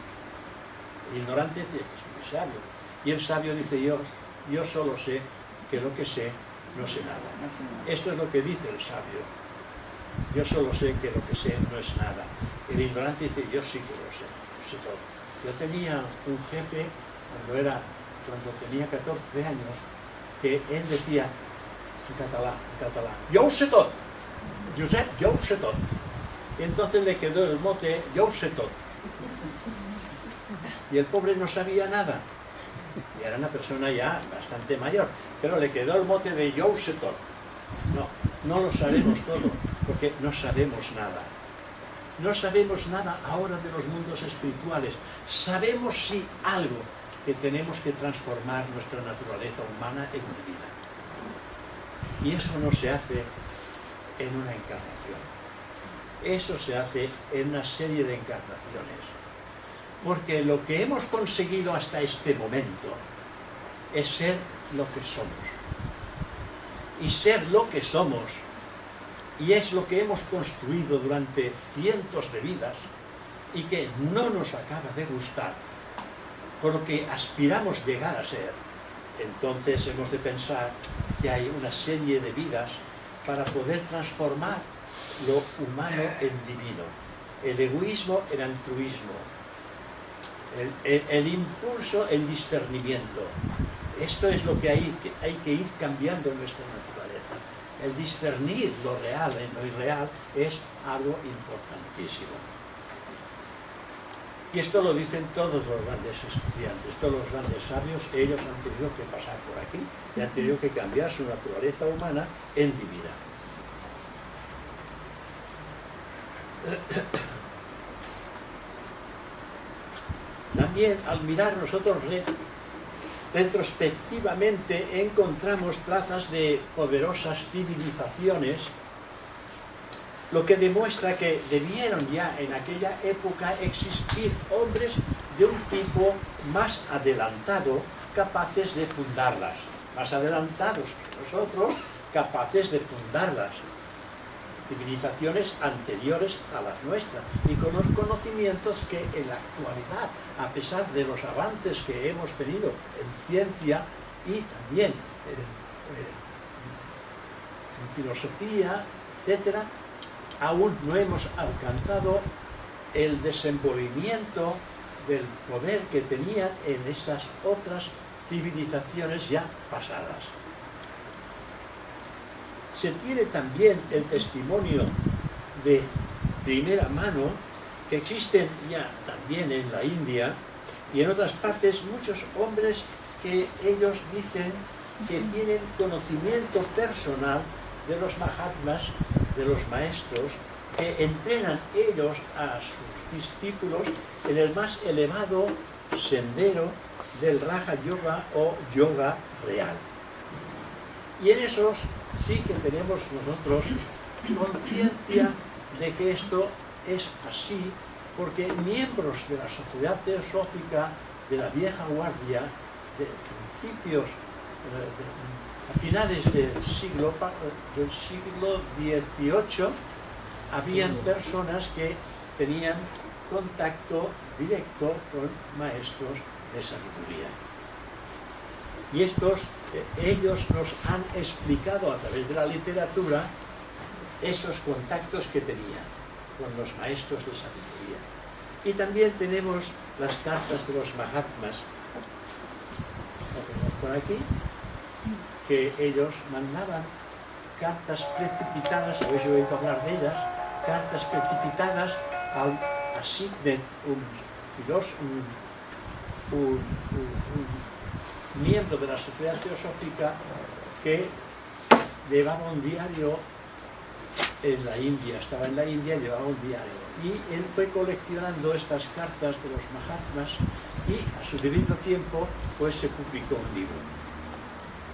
El ignorante dice que es muy sabio. Y el sabio dice, yo solo sé que lo que sé, no sé nada. Esto es lo que dice el sabio. Yo solo sé que lo que sé no es nada. El ignorante dice, yo sí que lo sé todo. Yo tenía un jefe cuando tenía 14 años, que él decía en catalán, yo ho sé tot, Josep, yo ho sé tot. Y entonces le quedó el mote, yo ho sé tot. Y el pobre no sabía nada. Y era una persona ya bastante mayor, pero le quedó el mote de yo ho sé tot. No lo sabemos todo, porque no sabemos nada. no sabemos nada ahora de los mundos espirituales. Sabemos sí algo, que tenemos que transformar nuestra naturaleza humana en divina. Y eso no se hace en una encarnación. Eso se hace en una serie de encarnaciones. Porque lo que hemos conseguido hasta este momento es ser lo que somos. Y ser lo que somos, y es lo que hemos construido durante cientos de vidas, y que no nos acaba de gustar, por lo que aspiramos llegar a ser, entonces hemos de pensar que hay una serie de vidas para poder transformar lo humano en divino, el egoísmo en altruismo, el impulso en discernimiento. Esto es lo que hay que ir cambiando en nuestra naturaleza. El discernir lo real en lo irreal es algo importantísimo. Y esto lo dicen todos los grandes estudiantes, todos los grandes sabios. Ellos han tenido que pasar por aquí y han tenido que cambiar su naturaleza humana en divina. También al mirar nosotros retrospectivamente encontramos trazas de poderosas civilizaciones, lo que demuestra que debieron ya en aquella época existir hombres de un tipo más adelantado, capaces de fundarlas, más adelantados que nosotros, capaces de fundarlas. Civilizaciones anteriores a las nuestras y con los conocimientos que en la actualidad, a pesar de los avances que hemos tenido en ciencia y también en filosofía, etcétera, aún no hemos alcanzado el desenvolvimiento del poder que tenían en esas otras civilizaciones ya pasadas. Se tiene también el testimonio de primera mano que existen ya también en la India y en otras partes muchos hombres que ellos dicen que tienen conocimiento personal de los Mahatmas, de los maestros, que entrenan ellos a sus discípulos en el más elevado sendero del Raja Yoga o yoga real. Y en esos sí que tenemos nosotros conciencia de que esto es así, porque miembros de la Sociedad Teosófica de la Vieja Guardia, de principios, a finales del siglo XVIII, habían personas que tenían contacto directo con maestros de sabiduría. Y ellos nos han explicado a través de la literatura esos contactos que tenían con los maestros de sabiduría. Y también tenemos las cartas de los Mahatmas, lo tenemos por aquí, que ellos mandaban cartas precipitadas, habéis oído hablar de ellas, cartas precipitadas al Signet, un miembro de la Sociedad Teosófica que llevaba un diario en la India, estaba en la India y llevaba un diario. Y él fue coleccionando estas cartas de los Mahatmas y a su debido tiempo pues se publicó un libro.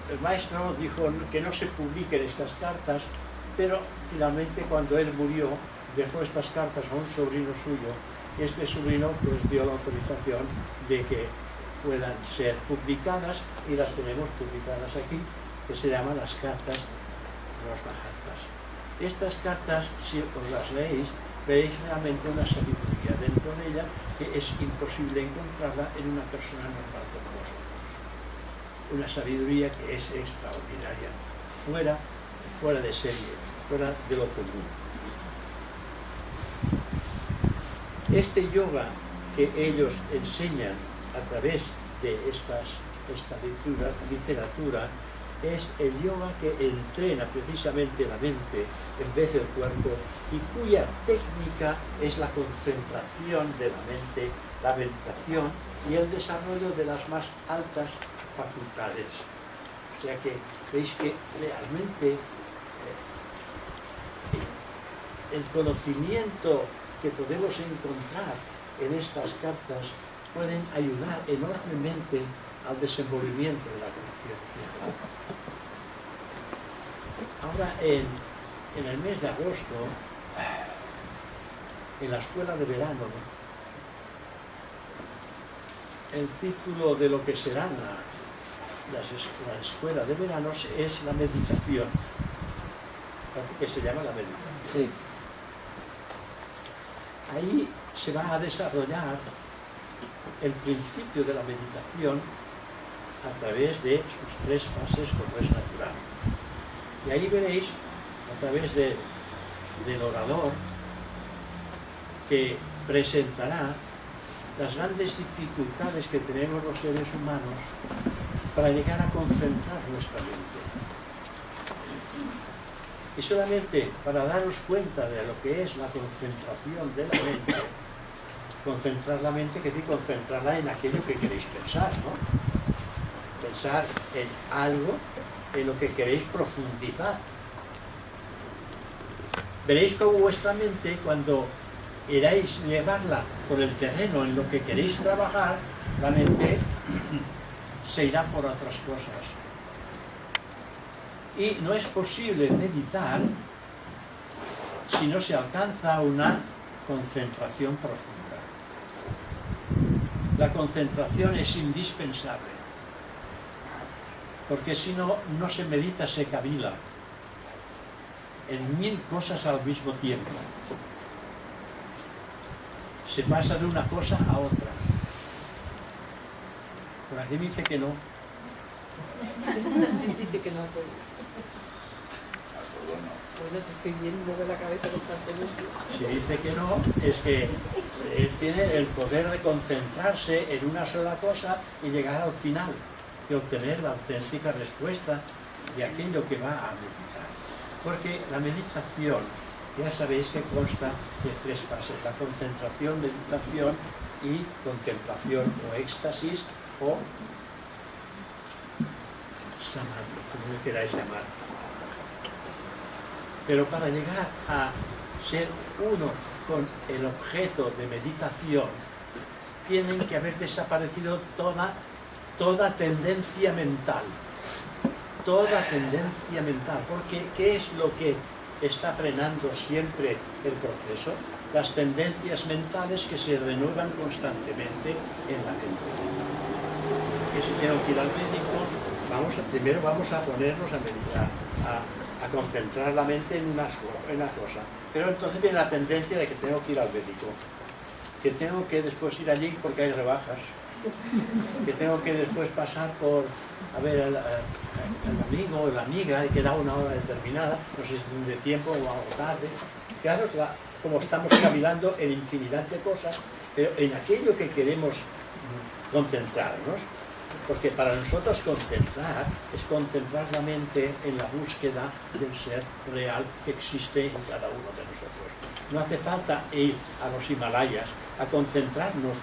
El maestro dijo que no se publiquen estas cartas, pero finalmente cuando él murió dejó estas cartas a un sobrino suyo y este sobrino pues dio la autorización de que puedan ser publicadas y las tenemos publicadas aquí, que se llaman las cartas de los Mahatmas. Estas cartas, si os las leéis, veréis realmente una sabiduría dentro de ella que es imposible encontrarla en una persona normal como vosotros. Una sabiduría que es extraordinaria, fuera de serie, fuera de lo común. Este yoga que ellos enseñan a través de esta literatura es el yoga que entrena precisamente la mente en vez del cuerpo y cuya técnica es la concentración de la mente, la meditación y el desarrollo de las más altas facultades. O sea que veis que realmente el conocimiento que podemos encontrar en estas cartas pueden ayudar enormemente al desenvolvimiento de la conciencia. Ahora, en el mes de agosto, en la escuela de verano, el título de lo que será la escuela de verano es la meditación. Parece que se llama la meditación. Sí. Ahí se va a desarrollar el principio de la meditación a través de sus 3 fases como es natural. Y ahí veréis, a través del orador, que presentará las grandes dificultades que tenemos los seres humanos para llegar a concentrar nuestra mente. Y solamente para daros cuenta de lo que es la concentración de la mente, concentrar la mente quiere decir concentrarla en aquello que queréis pensar, ¿no? Pensar en algo en lo que queréis profundizar. Veréis cómo vuestra mente, cuando queráis llevarla por el terreno en lo que queréis trabajar, la mente se irá por otras cosas. Y no es posible meditar si no se alcanza una concentración profunda. La concentración es indispensable, porque si no, no se medita, se cavila en 1000 cosas al mismo tiempo. Se pasa de una cosa a otra. Por aquí me dice que no. Dice que no, pues. Bueno, te estoy viendo de la cabeza constantemente. Si dice que no, es que él tiene el poder de concentrarse en una sola cosa y llegar al final y obtener la auténtica respuesta de aquello que va a meditar. Porque la meditación, ya sabéis que consta de 3 fases: la concentración, meditación y contemplación o éxtasis o samadhi, como lo queráis llamar. Pero para llegar a ser uno con el objeto de meditación, tienen que haber desaparecido toda tendencia mental. Toda tendencia mental. Porque ¿qué es lo que está frenando siempre el proceso? Las tendencias mentales que se renuevan constantemente en la mente. Que si tengo que ir al médico, primero vamos a ponernos a meditar, a concentrar la mente en una cosa. Pero entonces viene la tendencia de que tengo que ir al médico, que tengo que después ir allí porque hay rebajas, que tengo que después pasar por a ver al amigo o la amiga que da una hora determinada, no sé si de tiempo o algo tarde. Claro, como estamos cavilando en infinidad de cosas, pero en aquello que queremos concentrarnos. Porque para nosotros concentrar es concentrar la mente en la búsqueda del ser real que existe en cada uno de nosotros. No hace falta ir a los Himalayas a concentrarnos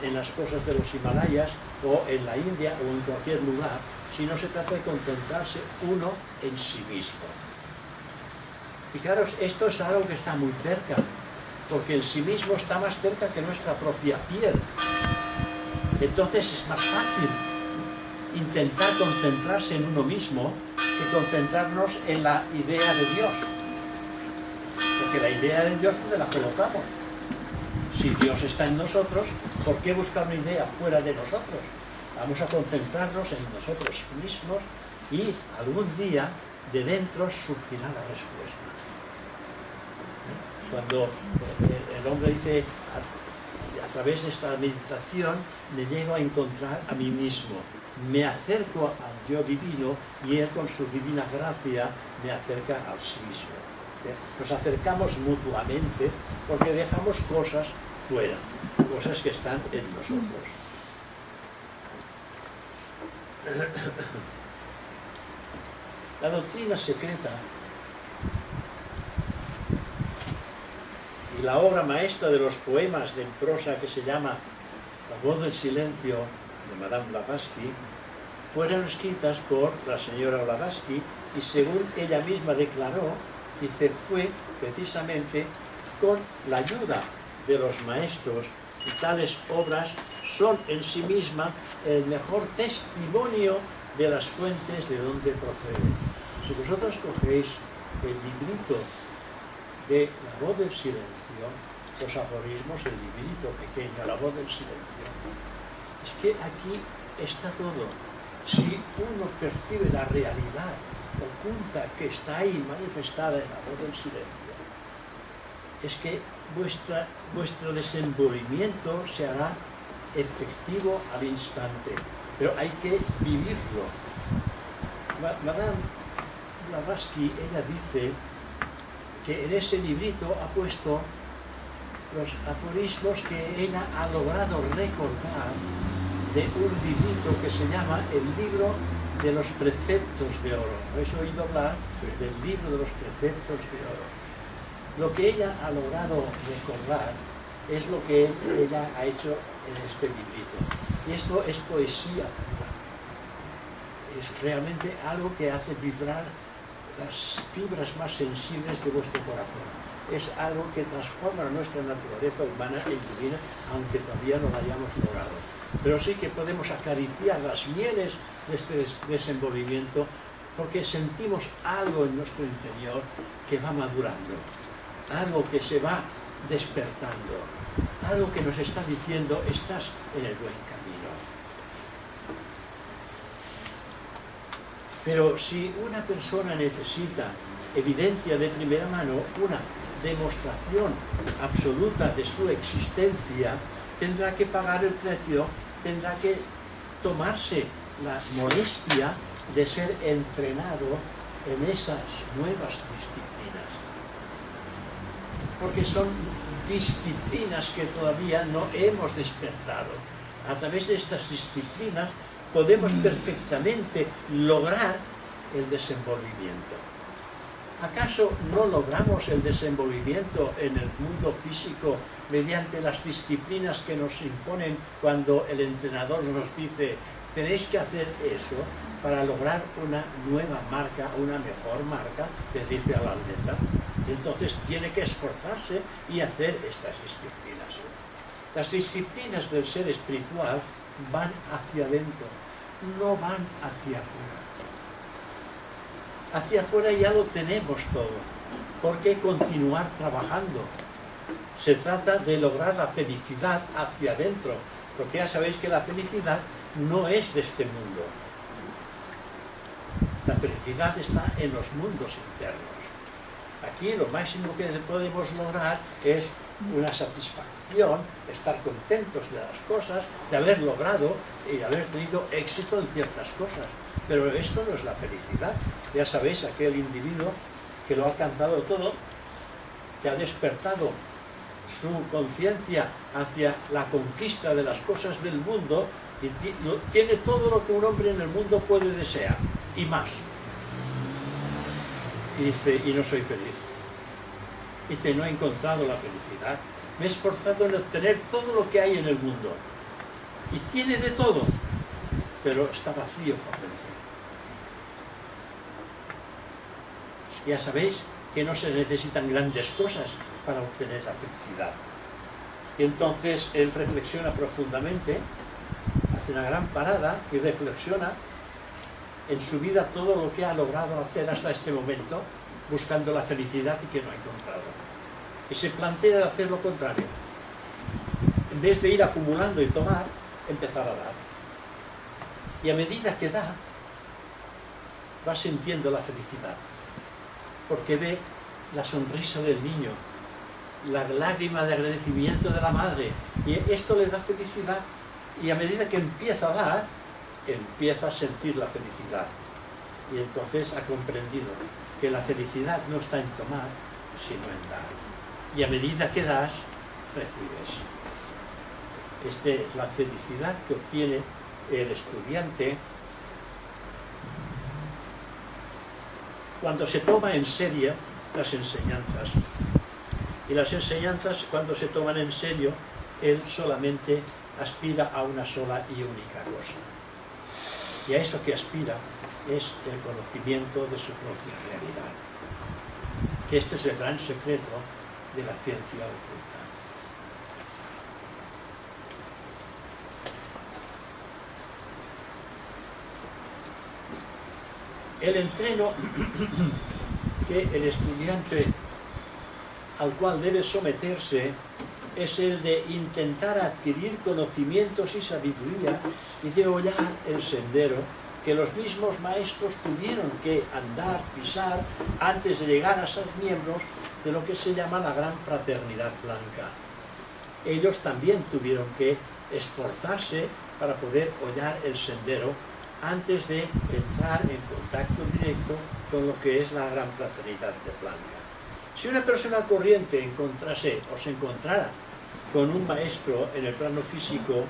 en las cosas de los Himalayas o en la India o en cualquier lugar, sino se trata de concentrarse uno en sí mismo. Fijaros, esto es algo que está muy cerca, porque el sí mismo está más cerca que nuestra propia piel. Entonces es más fácil intentar concentrarse en uno mismo que concentrarnos en la idea de Dios. Porque la idea de Dios, ¿dónde la colocamos? Si Dios está en nosotros, ¿por qué buscar una idea fuera de nosotros? Vamos a concentrarnos en nosotros mismos y algún día de dentro surgirá la respuesta. Cuando el hombre dice, a través de esta meditación me llego a encontrar a mí mismo, me acerco al yo divino y él con su divina gracia me acerca al sí mismo. Nos acercamos mutuamente porque dejamos cosas fuera, cosas que están en nosotros. La doctrina secreta y la obra maestra de los poemas en prosa que se llama La voz del silencio de Madame Blavatsky fueron escritas por la señora Blavatsky y según ella misma declaró, Dice, fue precisamente con la ayuda de los maestros, y tales obras son en sí mismas el mejor testimonio de las fuentes de donde proceden. Si vosotros cogéis el librito de La voz del silencio, los aforismos, el librito pequeño, La voz del silencio, es que aquí está todo. Si uno percibe la realidad oculta que está ahí manifestada en La voz del silencio, es que vuestro desenvolvimiento se hará efectivo al instante, pero hay que vivirlo. Madame Blavatsky, ella dice que en ese librito ha puesto los aforismos que ella ha logrado recordar de un librito que se llama el libro de los preceptos de oro. ¿Habéis oído hablar del libro de los preceptos de oro? Lo que ella ha logrado recordar es lo que ella ha hecho en este librito. Y esto es poesía pura. Es realmente algo que hace vibrar las fibras más sensibles de vuestro corazón. Es algo que transforma nuestra naturaleza humana en divina, aunque todavía no lo hayamos logrado. Pero sí que podemos acariciar las mieles de este desenvolvimiento, porque sentimos algo en nuestro interior que va madurando, algo que se va despertando, algo que nos está diciendo, estás en el buen camino. Pero si una persona necesita evidencia de primera mano, una demostración absoluta de su existencia, tendrá que pagar el precio, tendrá que tomarse la molestia de ser entrenado en esas nuevas disciplinas. Porque son disciplinas que todavía no hemos despertado. A través de estas disciplinas podemos perfectamente lograr el desenvolvimiento. ¿Acaso no logramos el desenvolvimiento en el mundo físico mediante las disciplinas que nos imponen cuando el entrenador nos dice tenéis que hacer eso para lograr una nueva marca, una mejor marca, le dice al atleta? Entonces tiene que esforzarse y hacer estas disciplinas. Las disciplinas del ser espiritual van hacia adentro, no van hacia afuera. Hacia afuera ya lo tenemos todo. ¿Por qué continuar trabajando? Se trata de lograr la felicidad hacia adentro, porque ya sabéis que la felicidad no es de este mundo. La felicidad está en los mundos internos. Aquí lo máximo que podemos lograr es una satisfacción, estar contentos de las cosas, de haber logrado y haber tenido éxito en ciertas cosas. Pero esto no es la felicidad. Ya sabéis, aquel individuo que lo ha alcanzado todo, que ha despertado su conciencia hacia la conquista de las cosas del mundo y tiene todo lo que un hombre en el mundo puede desear y más. Y dice, y no soy feliz. Dice, no he encontrado la felicidad. Me he esforzado en obtener todo lo que hay en el mundo. Y tiene de todo, pero está vacío por dentro. Ya sabéis que no se necesitan grandes cosas para obtener la felicidad. Y entonces él reflexiona profundamente, hace una gran parada y reflexiona en su vida todo lo que ha logrado hacer hasta este momento, buscando la felicidad y que no ha encontrado. Y se plantea hacer lo contrario. En vez de ir acumulando y tomar, empezar a dar. Y a medida que da, va sintiendo la felicidad. Porque ve la sonrisa del niño, la lágrima de agradecimiento de la madre, y esto le da felicidad, y a medida que empieza a dar, empieza a sentir la felicidad, y entonces ha comprendido que la felicidad no está en tomar, sino en dar, y a medida que das, recibes. Esta es la felicidad que obtiene el estudiante cuando se toma en serio las enseñanzas. Y las enseñanzas, cuando se toman en serio, él solamente aspira a una sola y única cosa. Y a eso que aspira es el conocimiento de su propia realidad. que este es el gran secreto de la ciencia oculta. El entreno que el estudiante al cual debe someterse es el de intentar adquirir conocimientos y sabiduría y de hollar el sendero que los mismos maestros tuvieron que andar, pisar, antes de llegar a ser miembros de lo que se llama la Gran Fraternidad Blanca. Ellos también tuvieron que esforzarse para poder hollar el sendero antes de entrar en contacto directo con lo que es la Gran Fraternidad de Blanca. Si una persona corriente encontrase o se encontrara con un maestro en el plano físico,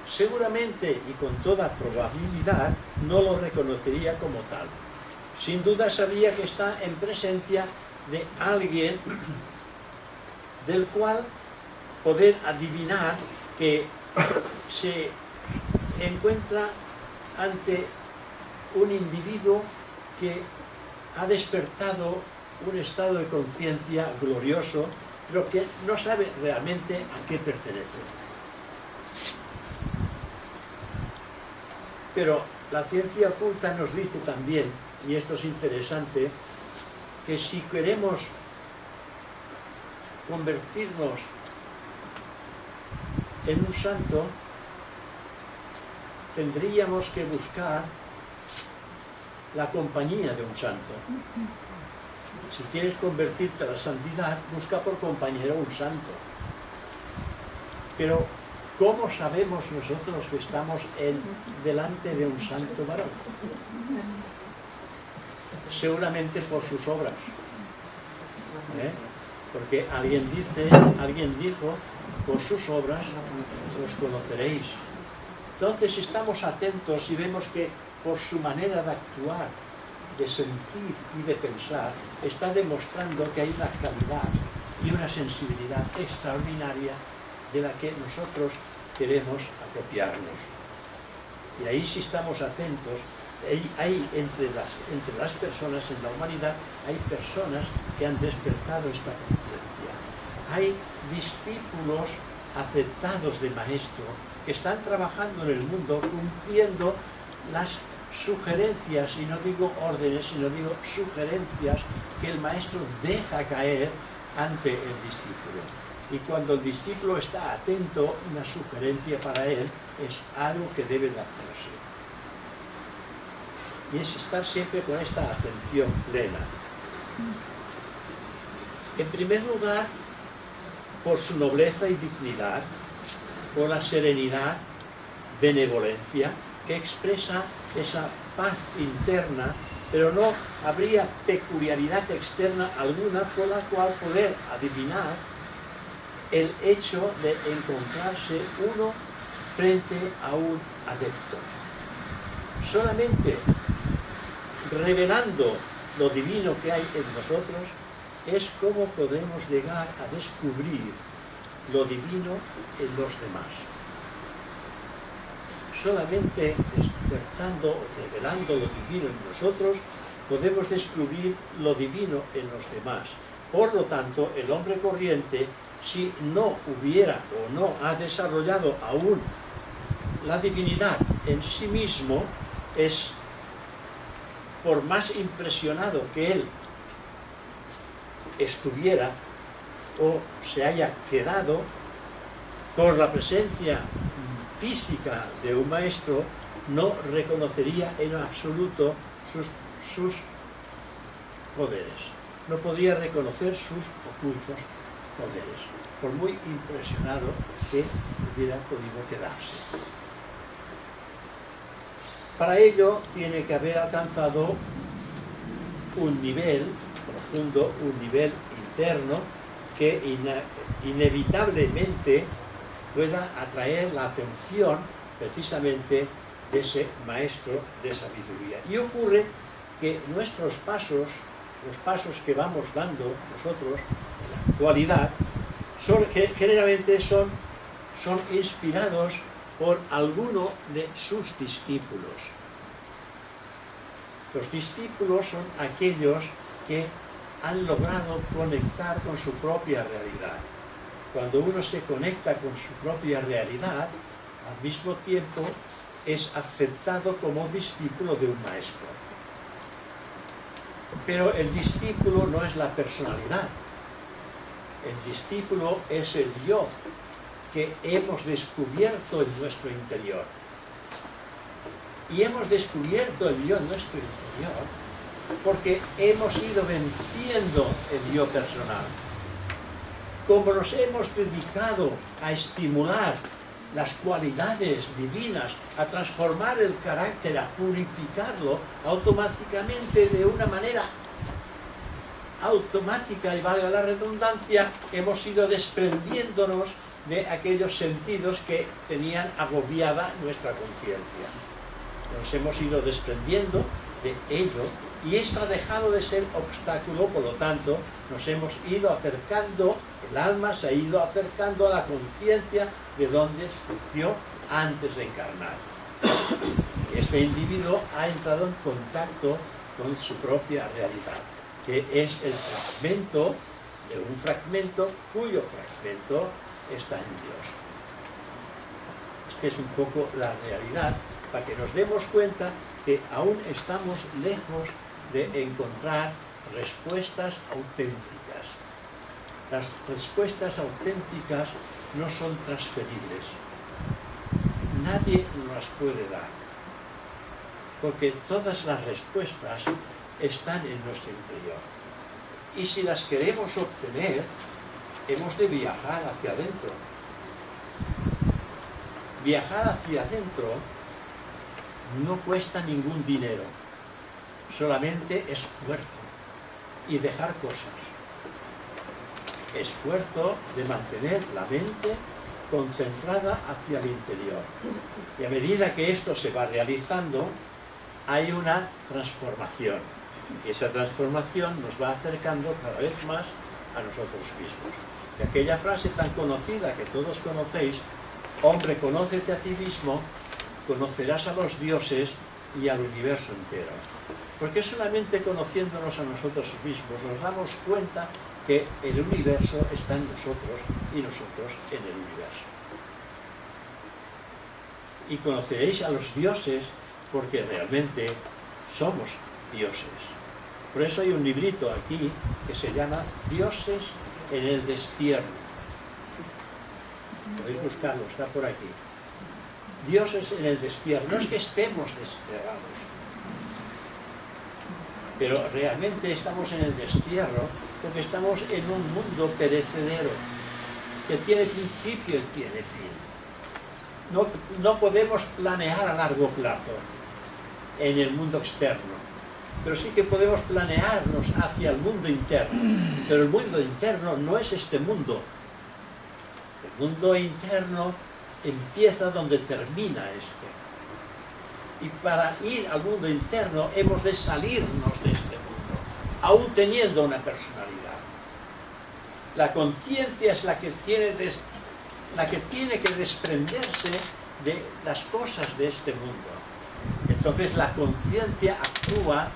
seguramente y con toda probabilidad no lo reconocería como tal. Sin duda sabría que está en presencia de alguien del cual poder adivinar que se encuentra ante un individuo que ha despertado un estado de conciencia glorioso, pero que no sabe realmente a qué pertenece. Pero la ciencia oculta nos dice también, y esto es interesante, que si queremos convertirnos en un santo, tendríamos que buscar la compañía de un santo. Si quieres convertirte a la santidad, busca por compañero un santo. Pero, ¿cómo sabemos nosotros que estamos delante de un santo varón? Seguramente por sus obras. Porque alguien dijo, por sus obras los conoceréis. Entonces, si estamos atentos y vemos que por su manera de actuar, de sentir y de pensar, está demostrando que hay una calidad y una sensibilidad extraordinaria de la que nosotros queremos apropiarnos. Y ahí, si estamos atentos, hay entre las personas en la humanidad, hay personas que han despertado esta conciencia. Hay discípulos aceptados de maestro que están trabajando en el mundo cumpliendo las sugerencias, y no digo órdenes, sino digo sugerencias que el maestro deja caer ante el discípulo. Y cuando el discípulo está atento, una sugerencia para él es algo que debe de hacerse. Y es estar siempre con esta atención plena. En primer lugar, por su nobleza y dignidad, por la serenidad, benevolencia, que expresa esa paz interna, pero no habría peculiaridad externa alguna por la cual poder adivinar el hecho de encontrarse uno frente a un adepto. Solamente revelando lo divino que hay en nosotros es como podemos llegar a descubrir lo divino en los demás. Solamente despertando, revelando lo divino en nosotros, podemos descubrir lo divino en los demás. Por lo tanto, el hombre corriente, si no hubiera o no ha desarrollado aún la divinidad en sí mismo, es, por más impresionado que él estuviera o se haya quedado por la presencia física de un maestro, no reconocería en absoluto sus poderes. No podría reconocer sus ocultos poderes, por muy impresionado que hubiera podido quedarse. Para ello tiene que haber alcanzado un nivel profundo, un nivel interno que inevitablemente pueda atraer la atención precisamente de ese maestro de sabiduría. Y ocurre que nuestros pasos, los pasos que vamos dando nosotros en la actualidad, generalmente son inspirados por alguno de sus discípulos. Los discípulos son aquellos que han logrado conectar con su propia realidad. Cuando uno se conecta con su propia realidad, al mismo tiempo es aceptado como discípulo de un maestro. Pero el discípulo no es la personalidad. El discípulo es el yo que hemos descubierto en nuestro interior. Y hemos descubierto el yo en nuestro interior porque hemos ido venciendo el yo personal. Como nos hemos dedicado a estimular las cualidades divinas, a transformar el carácter, a purificarlo, automáticamente, de una manera automática, y valga la redundancia, hemos ido desprendiéndonos de aquellos sentidos que tenían agobiada nuestra conciencia. Nos hemos ido desprendiendo de ello y esto ha dejado de ser obstáculo, por lo tanto, nos hemos ido acercando, el alma se ha ido acercando a la conciencia de donde surgió antes de encarnar. Este individuo ha entrado en contacto con su propia realidad, que es el fragmento de un fragmento cuyo fragmento está en Dios. Esta es un poco la realidad, para que nos demos cuenta que aún estamos lejos de encontrar respuestas auténticas. Las respuestas auténticas no son transferibles. Nadie nos las puede dar, porque todas las respuestas están en nuestro interior. Y si las queremos obtener, hemos de viajar hacia adentro. Viajar hacia adentro no cuesta ningún dinero, solamente esfuerzo y dejar cosas. Esfuerzo de mantener la mente concentrada hacia el interior. Y a medida que esto se va realizando, hay una transformación. Y esa transformación nos va acercando cada vez más a nosotros mismos. Y aquella frase tan conocida que todos conocéis: hombre, conócete a ti mismo, conocerás a los dioses y al universo entero. Porque solamente conociéndonos a nosotros mismos nos damos cuenta que el universo está en nosotros y nosotros en el universo. Y conoceréis a los dioses porque realmente somos dioses. Por eso hay un librito aquí que se llama Dioses en el destierro. Podéis buscarlo, está por aquí. Dioses en el destierro. No es que estemos desterrados, pero realmente estamos en el destierro porque estamos en un mundo perecedero que tiene principio y tiene fin. No podemos planear a largo plazo en el mundo externo, pero sí que podemos planearnos hacia el mundo interno. Pero el mundo interno no es este mundo. El mundo interno empieza donde termina este. Y para ir al mundo interno hemos de salirnos de este mundo, aún teniendo una personalidad. La conciencia es la que tiene que desprenderse de las cosas de este mundo. Entonces la conciencia actúa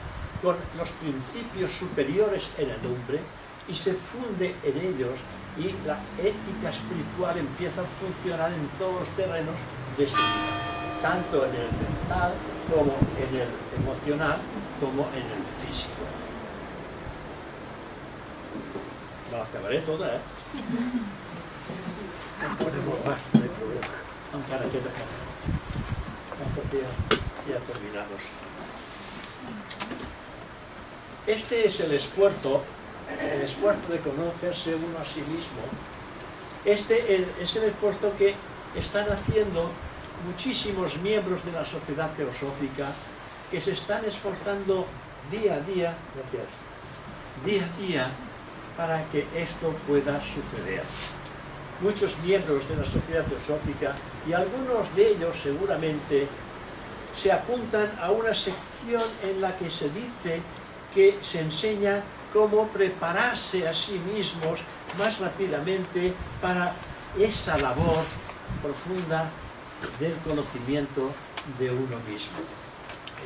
con los principios superiores en el hombre y se funde en ellos, y la ética espiritual empieza a funcionar en todos los terrenos de su vida, tanto en el mental como en el emocional como en el físico. Lo acabaré toda, ¿eh? No podemos más, no hay problema. Encara queda porque ya terminamos. Este es el esfuerzo de conocerse uno a sí mismo. Este es el esfuerzo que están haciendo muchísimos miembros de la sociedad teosófica, que se están esforzando día a día, día a día, para que esto pueda suceder. Muchos miembros de la sociedad teosófica, y algunos de ellos seguramente, se apuntan a una sección en la que se dice que se enseña cómo prepararse a sí mismos más rápidamente para esa labor profunda del conocimiento de uno mismo.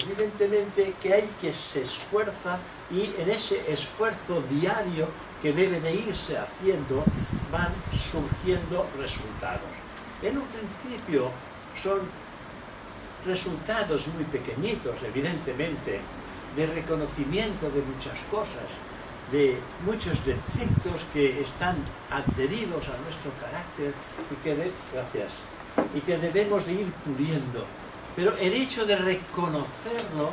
evidentemente que hay que se esfuerza y en ese esfuerzo diario que debe de irse haciendo van surgiendo resultados. En un principio son resultados muy pequeñitos, evidentemente, de reconocimiento de muchas cosas, de muchos defectos que están adheridos a nuestro carácter y que debemos de ir puliendo. Pero el hecho de reconocerlo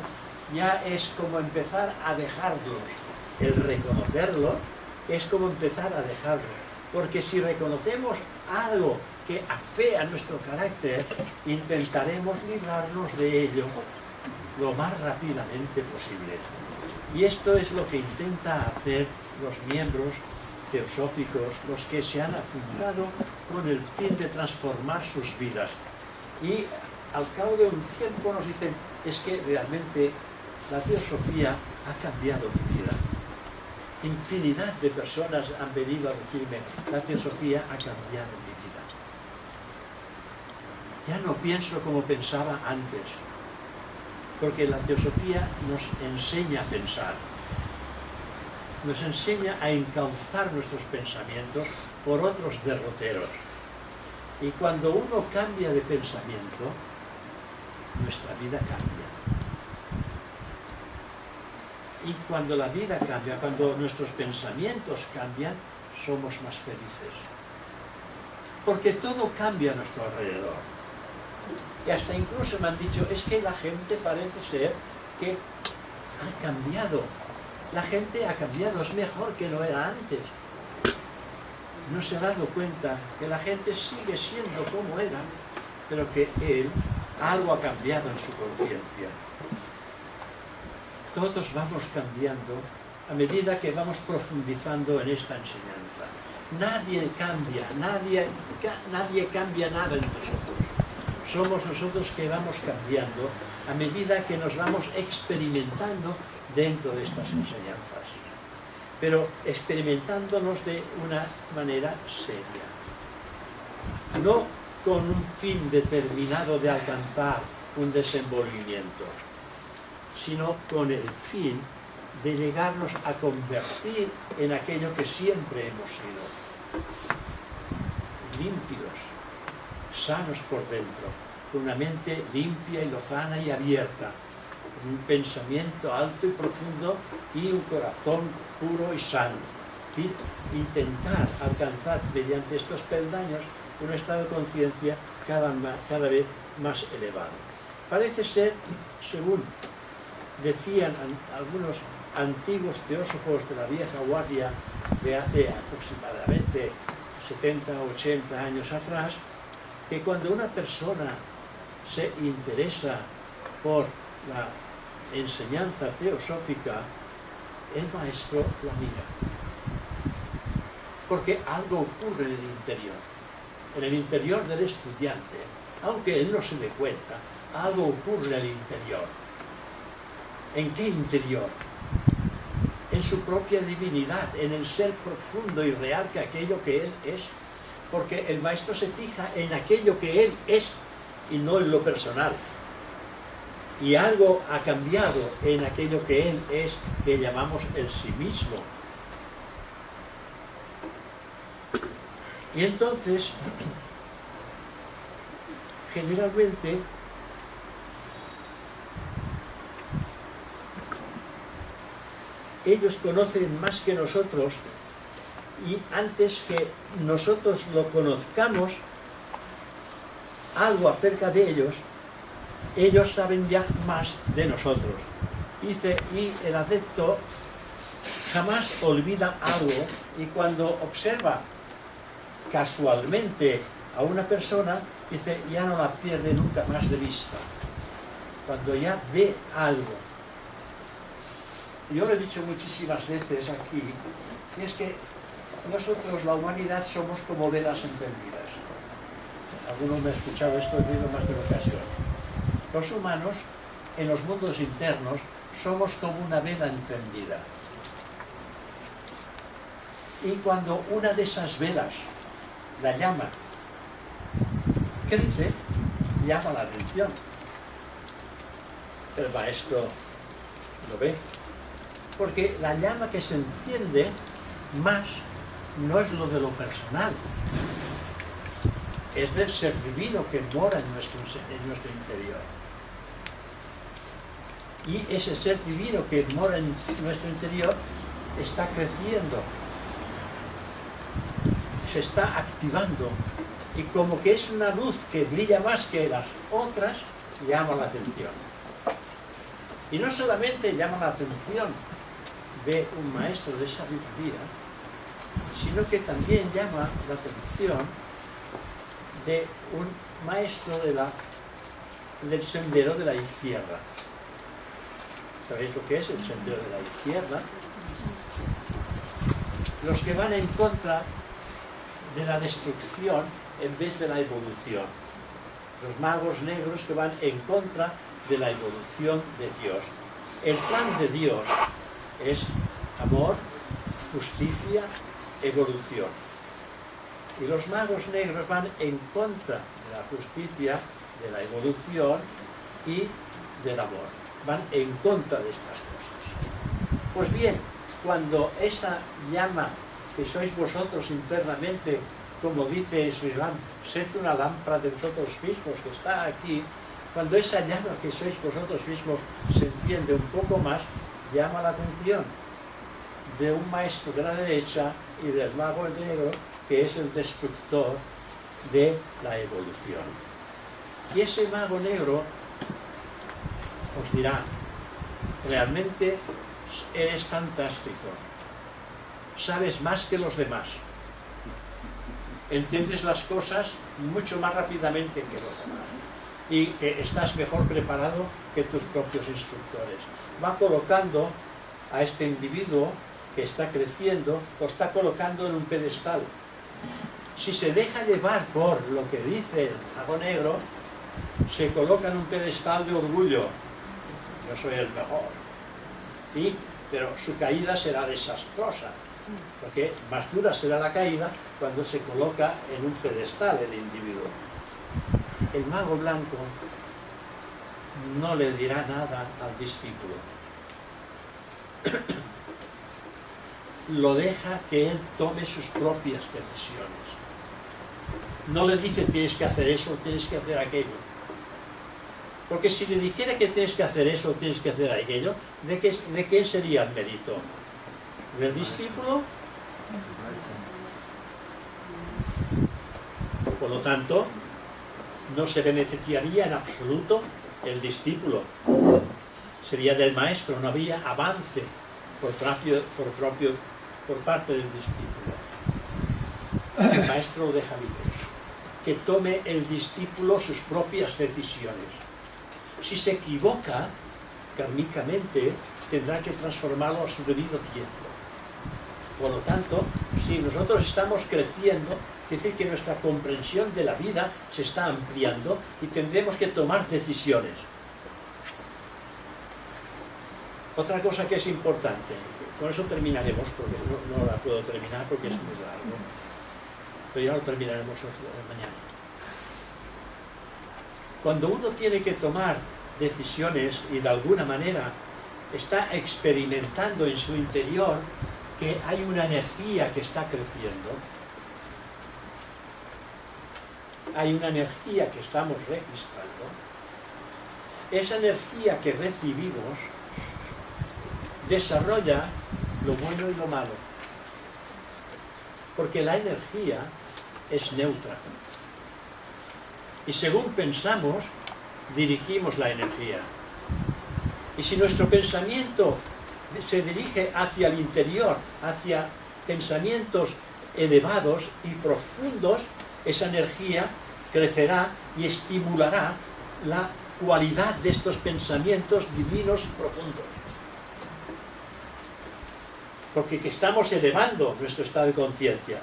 ya es como empezar a dejarlos. El reconocerlo es como empezar a dejarlo. Porque si reconocemos algo que afea nuestro carácter, intentaremos librarnos de ello lo más rápidamente posible. Y esto es lo que intenta hacer los miembros teosóficos, los que se han apuntado con el fin de transformar sus vidas. Y al cabo de un tiempo nos dicen, es que realmente la teosofía ha cambiado mi vida. Infinidad de personas han venido a decirme, la teosofía ha cambiado mi vida. Ya no pienso como pensaba antes, porque la teosofía nos enseña a pensar, nos enseña a encauzar nuestros pensamientos por otros derroteros. Y cuando uno cambia de pensamiento, nuestra vida cambia. Y cuando la vida cambia, cuando nuestros pensamientos cambian, somos más felices. Porque todo cambia a nuestro alrededor. Y hasta incluso me han dicho, es que la gente parece ser que ha cambiado. La gente ha cambiado, es mejor que lo era antes. No se ha dado cuenta que la gente sigue siendo como era, pero que algo ha cambiado en su conciencia. Todos vamos cambiando a medida que vamos profundizando en esta enseñanza. Nadie cambia, nadie cambia nada en nosotros. Somos nosotros que vamos cambiando a medida que nos vamos experimentando dentro de estas enseñanzas. Pero experimentándonos de una manera seria. No con un fin determinado de alcanzar un desenvolvimiento, sino con el fin de llegarnos a convertir en aquello que siempre hemos sido. Limpios, sanos por dentro, con una mente limpia y lozana y abierta, con un pensamiento alto y profundo y un corazón puro y sano. Es decir, intentar alcanzar mediante estos peldaños un estado de conciencia cada vez más elevado. Parece ser, según decían algunos antiguos teósofos de la vieja guardia de hace aproximadamente 70 o 80 años atrás, que cuando una persona se interesa por la enseñanza teosófica, el maestro la mira. Porque algo ocurre en el interior del estudiante, aunque él no se dé cuenta, algo ocurre en el interior. ¿En qué interior? En su propia divinidad, en el ser profundo y real que aquello que él es. Porque el maestro se fija en aquello que él es y no en lo personal. Y algo ha cambiado en aquello que él es, que llamamos el sí mismo. Y entonces, generalmente, ellos conocen más que nosotros, y antes que nosotros lo conozcamos algo acerca de ellos saben ya más de nosotros. Dice, y el adepto jamás olvida algo, y cuando observa casualmente a una persona, dice, ya no la pierde nunca más de vista. Cuando ya ve algo. Yo lo he dicho muchísimas veces aquí, y es que nosotros, la humanidad, somos como velas encendidas. Algunos me han escuchado esto, he dicho más de una ocasión. Los humanos, en los mundos internos, somos como una vela encendida. Y cuando una de esas velas, la llama, crece, llama la atención. el maestro lo ve. Porque la llama que se enciende más no es lo de lo personal, es del ser divino que mora en nuestro interior. Y ese ser divino que mora en nuestro interior está creciendo, se está activando, y como que es una luz que brilla más que las otras, llama la atención. Y no solamente llama la atención de un maestro de sabiduría, sino que también llama la atención de un maestro del sendero de la izquierda. ¿Sabéis lo que es el sendero de la izquierda? Los que van en contra de la destrucción en vez de la evolución. Los magos negros que van en contra de la evolución de Dios. El plan de Dios es amor, justicia, evolución. Y los magos negros van en contra de la justicia, de la evolución y del amor. Van en contra de estas cosas. Pues bien, cuando esa llama que sois vosotros internamente, como dice Sri Ram, sed una lámpara de vosotros mismos que está aquí, cuando esa llama que sois vosotros mismos se enciende un poco más, llama la atención de un maestro de la derecha y del mago negro, que es el destructor de la evolución. Y ese mago negro os dirá, realmente eres fantástico, sabes más que los demás, entiendes las cosas mucho más rápidamente que los demás y que estás mejor preparado que tus propios instructores. Va colocando a este individuo que está creciendo, lo está colocando en un pedestal. Si se deja llevar por lo que dice el mago negro, se coloca en un pedestal de orgullo. Yo soy el mejor. Pero su caída será desastrosa, porque más dura será la caída cuando se coloca en un pedestal el individuo. El mago blanco no le dirá nada al discípulo. Lo deja que él tome sus propias decisiones. No le dice tienes que hacer eso, tienes que hacer aquello. Porque si le dijera que tienes que hacer eso, tienes que hacer aquello, ¿de qué sería el mérito? ¿Del discípulo? Por lo tanto, no se beneficiaría en absoluto el discípulo. Sería del maestro, no había avance por parte del discípulo. El maestro lo deja libre. Que tome el discípulo sus propias decisiones. Si se equivoca, kármicamente, tendrá que transformarlo a su debido tiempo. Por lo tanto, si nosotros estamos creciendo, quiere decir que nuestra comprensión de la vida se está ampliando y tendremos que tomar decisiones. Otra cosa que es importante, con eso terminaremos, porque no la puedo terminar porque es muy largo, pero ya lo terminaremos mañana. Cuando uno tiene que tomar decisiones y de alguna manera está experimentando en su interior que hay una energía que está creciendo, hay una energía que estamos registrando, esa energía que recibimos desarrolla lo bueno y lo malo, porque la energía es neutra. Y según pensamos, dirigimos la energía. Y si nuestro pensamiento se dirige hacia el interior, hacia pensamientos elevados y profundos, esa energía crecerá y estimulará la cualidad de estos pensamientos divinos y profundos. Porque que estamos elevando nuestro estado de conciencia.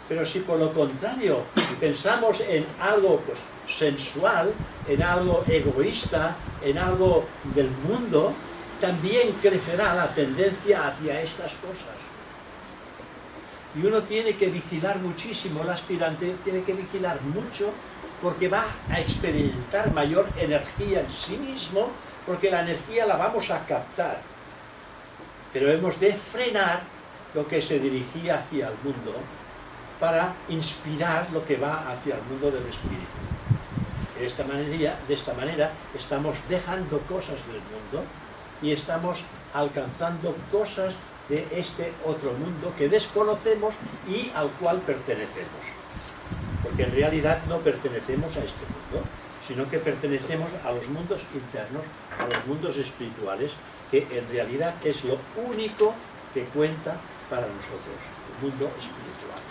Pero si por lo contrario pensamos en algo sensual, en algo egoísta, en algo del mundo, también crecerá la tendencia hacia estas cosas. Y uno tiene que vigilar muchísimo, el aspirante tiene que vigilar mucho, porque va a experimentar mayor energía en sí mismo, porque la energía la vamos a captar, pero hemos de frenar lo que se dirigía hacia el mundo para inspirar lo que va hacia el mundo del espíritu. De esta manera estamos dejando cosas del mundo y estamos alcanzando cosas de este otro mundo que desconocemos y al cual pertenecemos. Porque en realidad no pertenecemos a este mundo, sino que pertenecemos a los mundos internos, a los mundos espirituales, que en realidad es lo único que cuenta para nosotros, el mundo espiritual.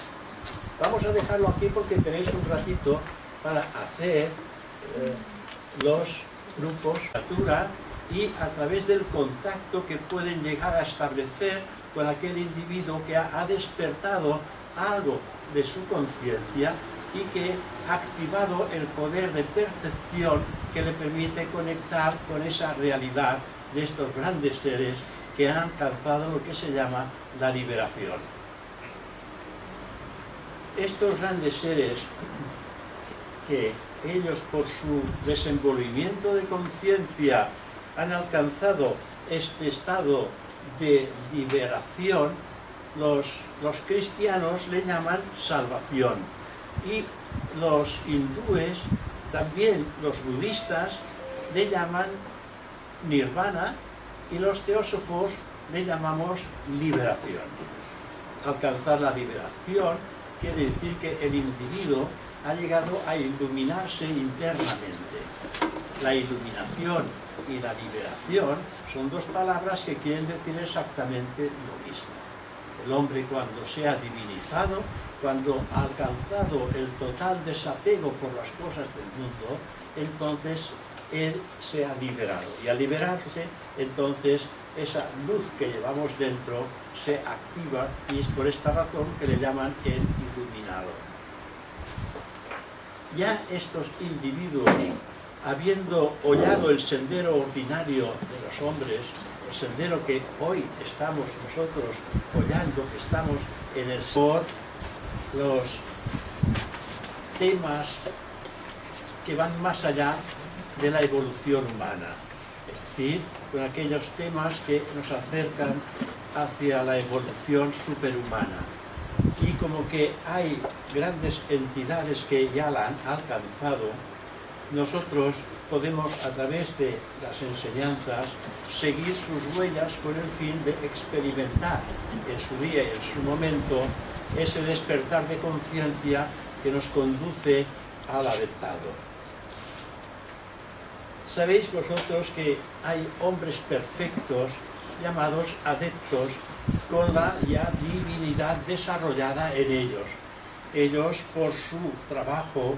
Vamos a dejarlo aquí porque tenéis un ratito para hacer los grupos y a través del contacto que pueden llegar a establecer con aquel individuo que ha despertado algo de su conciencia y que ha activado el poder de percepción que le permite conectar con esa realidad de estos grandes seres que han alcanzado lo que se llama la liberación. Estos grandes seres que ellos por su desenvolvimiento de conciencia han alcanzado este estado de liberación, los cristianos le llaman salvación y los hindúes, también los budistas, le llaman nirvana y los teósofos le llamamos liberación. Alcanzar la liberación quiere decir que el individuo ha llegado a iluminarse internamente. La iluminación y la liberación son dos palabras que quieren decir exactamente lo mismo. El hombre, cuando se ha divinizado, cuando ha alcanzado el total desapego por las cosas del mundo, entonces él se ha liberado. Y al liberarse, entonces esa luz que llevamos dentro se activa y es por esta razón que le llaman el iluminado. Ya estos individuos, habiendo hollado el sendero ordinario de los hombres, el sendero que hoy estamos nosotros hollando, que estamos en el por los temas que van más allá de la evolución humana, es decir, con aquellos temas que nos acercan hacia la evolución superhumana. Y como que hay grandes entidades que ya la han alcanzado, nosotros podemos a través de las enseñanzas seguir sus huellas con el fin de experimentar en su día y en su momento ese despertar de conciencia que nos conduce al adeptado. Sabéis vosotros que hay hombres perfectos llamados adeptos con la ya divinidad desarrollada en ellos. Ellos, por su trabajo,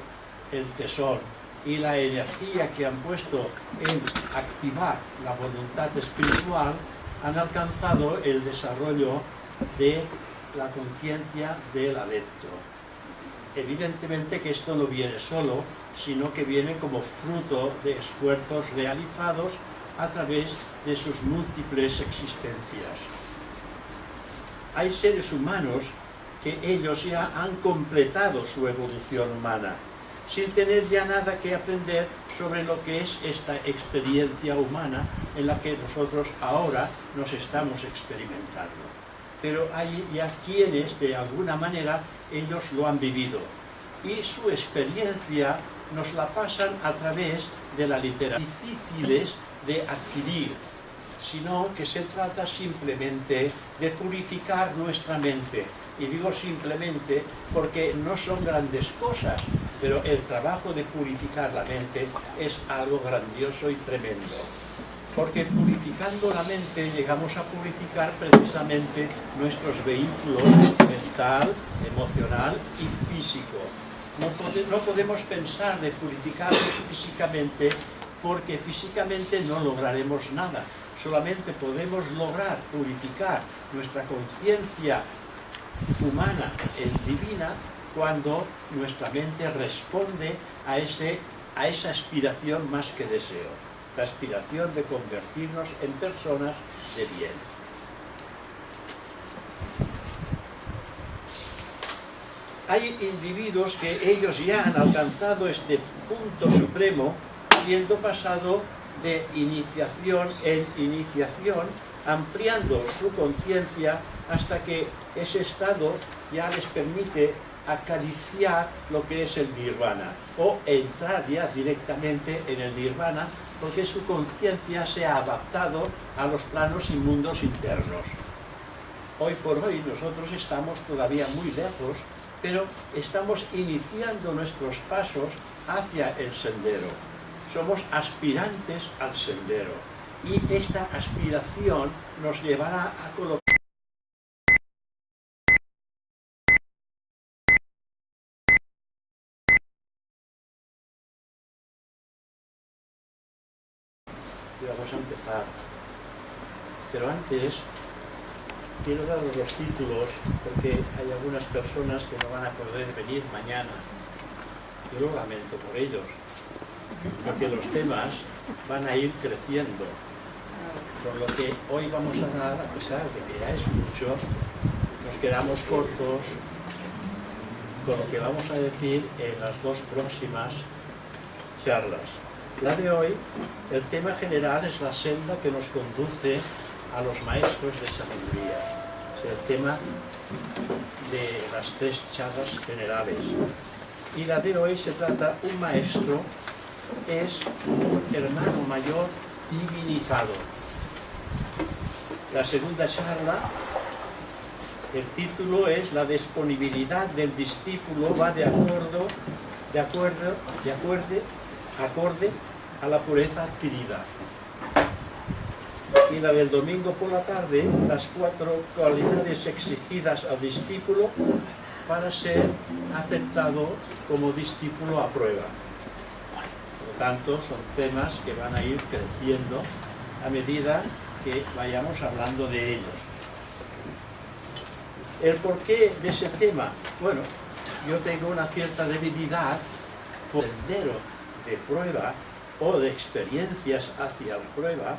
el tesón y la energía que han puesto en activar la voluntad espiritual, han alcanzado el desarrollo de la conciencia del adepto. Evidentemente que esto no viene solo, sino que viene como fruto de esfuerzos realizados a través de sus múltiples existencias. Hay seres humanos que ellos ya han completado su evolución humana, sin tener ya nada que aprender sobre lo que es esta experiencia humana en la que nosotros ahora nos estamos experimentando. Pero hay ya quienes, de alguna manera, ellos lo han vivido, y su experiencia nos la pasan a través de la literatura, difíciles de adquirir, sino que se trata simplemente de purificar nuestra mente. Y digo simplemente porque no son grandes cosas, pero el trabajo de purificar la mente es algo grandioso y tremendo. Porque purificando la mente llegamos a purificar precisamente nuestros vehículos mental, emocional y físico. No podemos pensar de purificarnos físicamente porque físicamente no lograremos nada. Solamente podemos lograr purificar nuestra conciencia humana y divina cuando nuestra mente responde a esa aspiración más que deseo, la aspiración de convertirnos en personas de bien. Hay individuos que ellos ya han alcanzado este punto supremo habiendo pasado de iniciación en iniciación, ampliando su conciencia hasta que ese estado ya les permite acariciar lo que es el nirvana o entrar ya directamente en el nirvana porque su conciencia se ha adaptado a los planos inmundos internos. Hoy por hoy nosotros estamos todavía muy lejos, pero estamos iniciando nuestros pasos hacia el sendero. Somos aspirantes al sendero y esta aspiración nos llevará a colocar y vamos a empezar. Pero antes quiero daros los títulos porque hay algunas personas que no van a poder venir mañana. Yo lo lamento por ellos, porque los temas van a ir creciendo. Por lo que hoy vamos a dar, a pesar de que ya es mucho, nos quedamos cortos con lo que vamos a decir en las dos próximas charlas. La de hoy, el tema general es la senda que nos conduce a los maestros de sabiduría. Es el tema de las tres charlas generales. Y la de hoy se trata, un maestro es un hermano mayor divinizado. La segunda charla, el título es La disponibilidad del discípulo va acorde a la pureza adquirida. Y la del domingo por la tarde, las 4 cualidades exigidas al discípulo para ser aceptado como discípulo a prueba. Por lo tanto, son temas que van a ir creciendo a medida que vayamos hablando de ellos. ¿El porqué de ese tema? Bueno, yo tengo una cierta debilidad por el sendero de prueba o de experiencias hacia la prueba.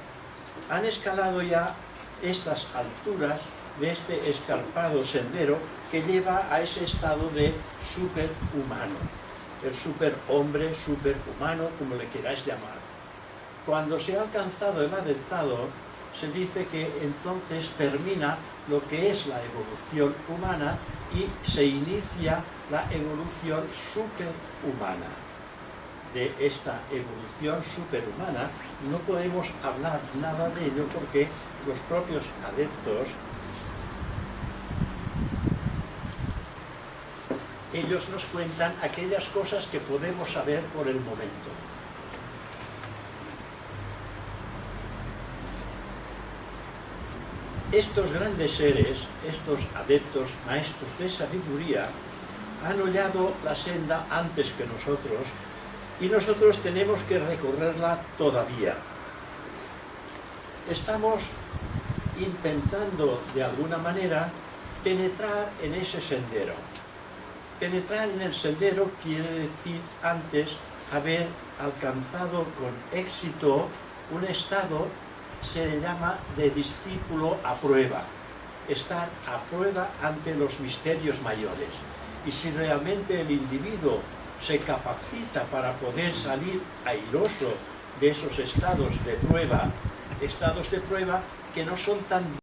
Han escalado ya estas alturas de este escarpado sendero que lleva a ese estado de superhumano, el superhombre, superhumano, como le queráis llamar. Cuando se ha alcanzado el adeptado, se dice que entonces termina lo que es la evolución humana y se inicia la evolución superhumana. De esta evolución superhumana no podemos hablar nada de ello porque los propios adeptos, ellos nos cuentan aquellas cosas que podemos saber por el momento. Estos grandes seres, estos adeptos, maestros de sabiduría, han hollado la senda antes que nosotros y nosotros tenemos que recorrerla todavía. Estamos intentando, de alguna manera, penetrar en ese sendero. Penetrar en el sendero quiere decir antes haber alcanzado con éxito un estado, se le llama de discípulo a prueba. Estar a prueba ante los misterios mayores. Y si realmente el individuo se capacita para poder salir airoso de esos estados de prueba que no son tan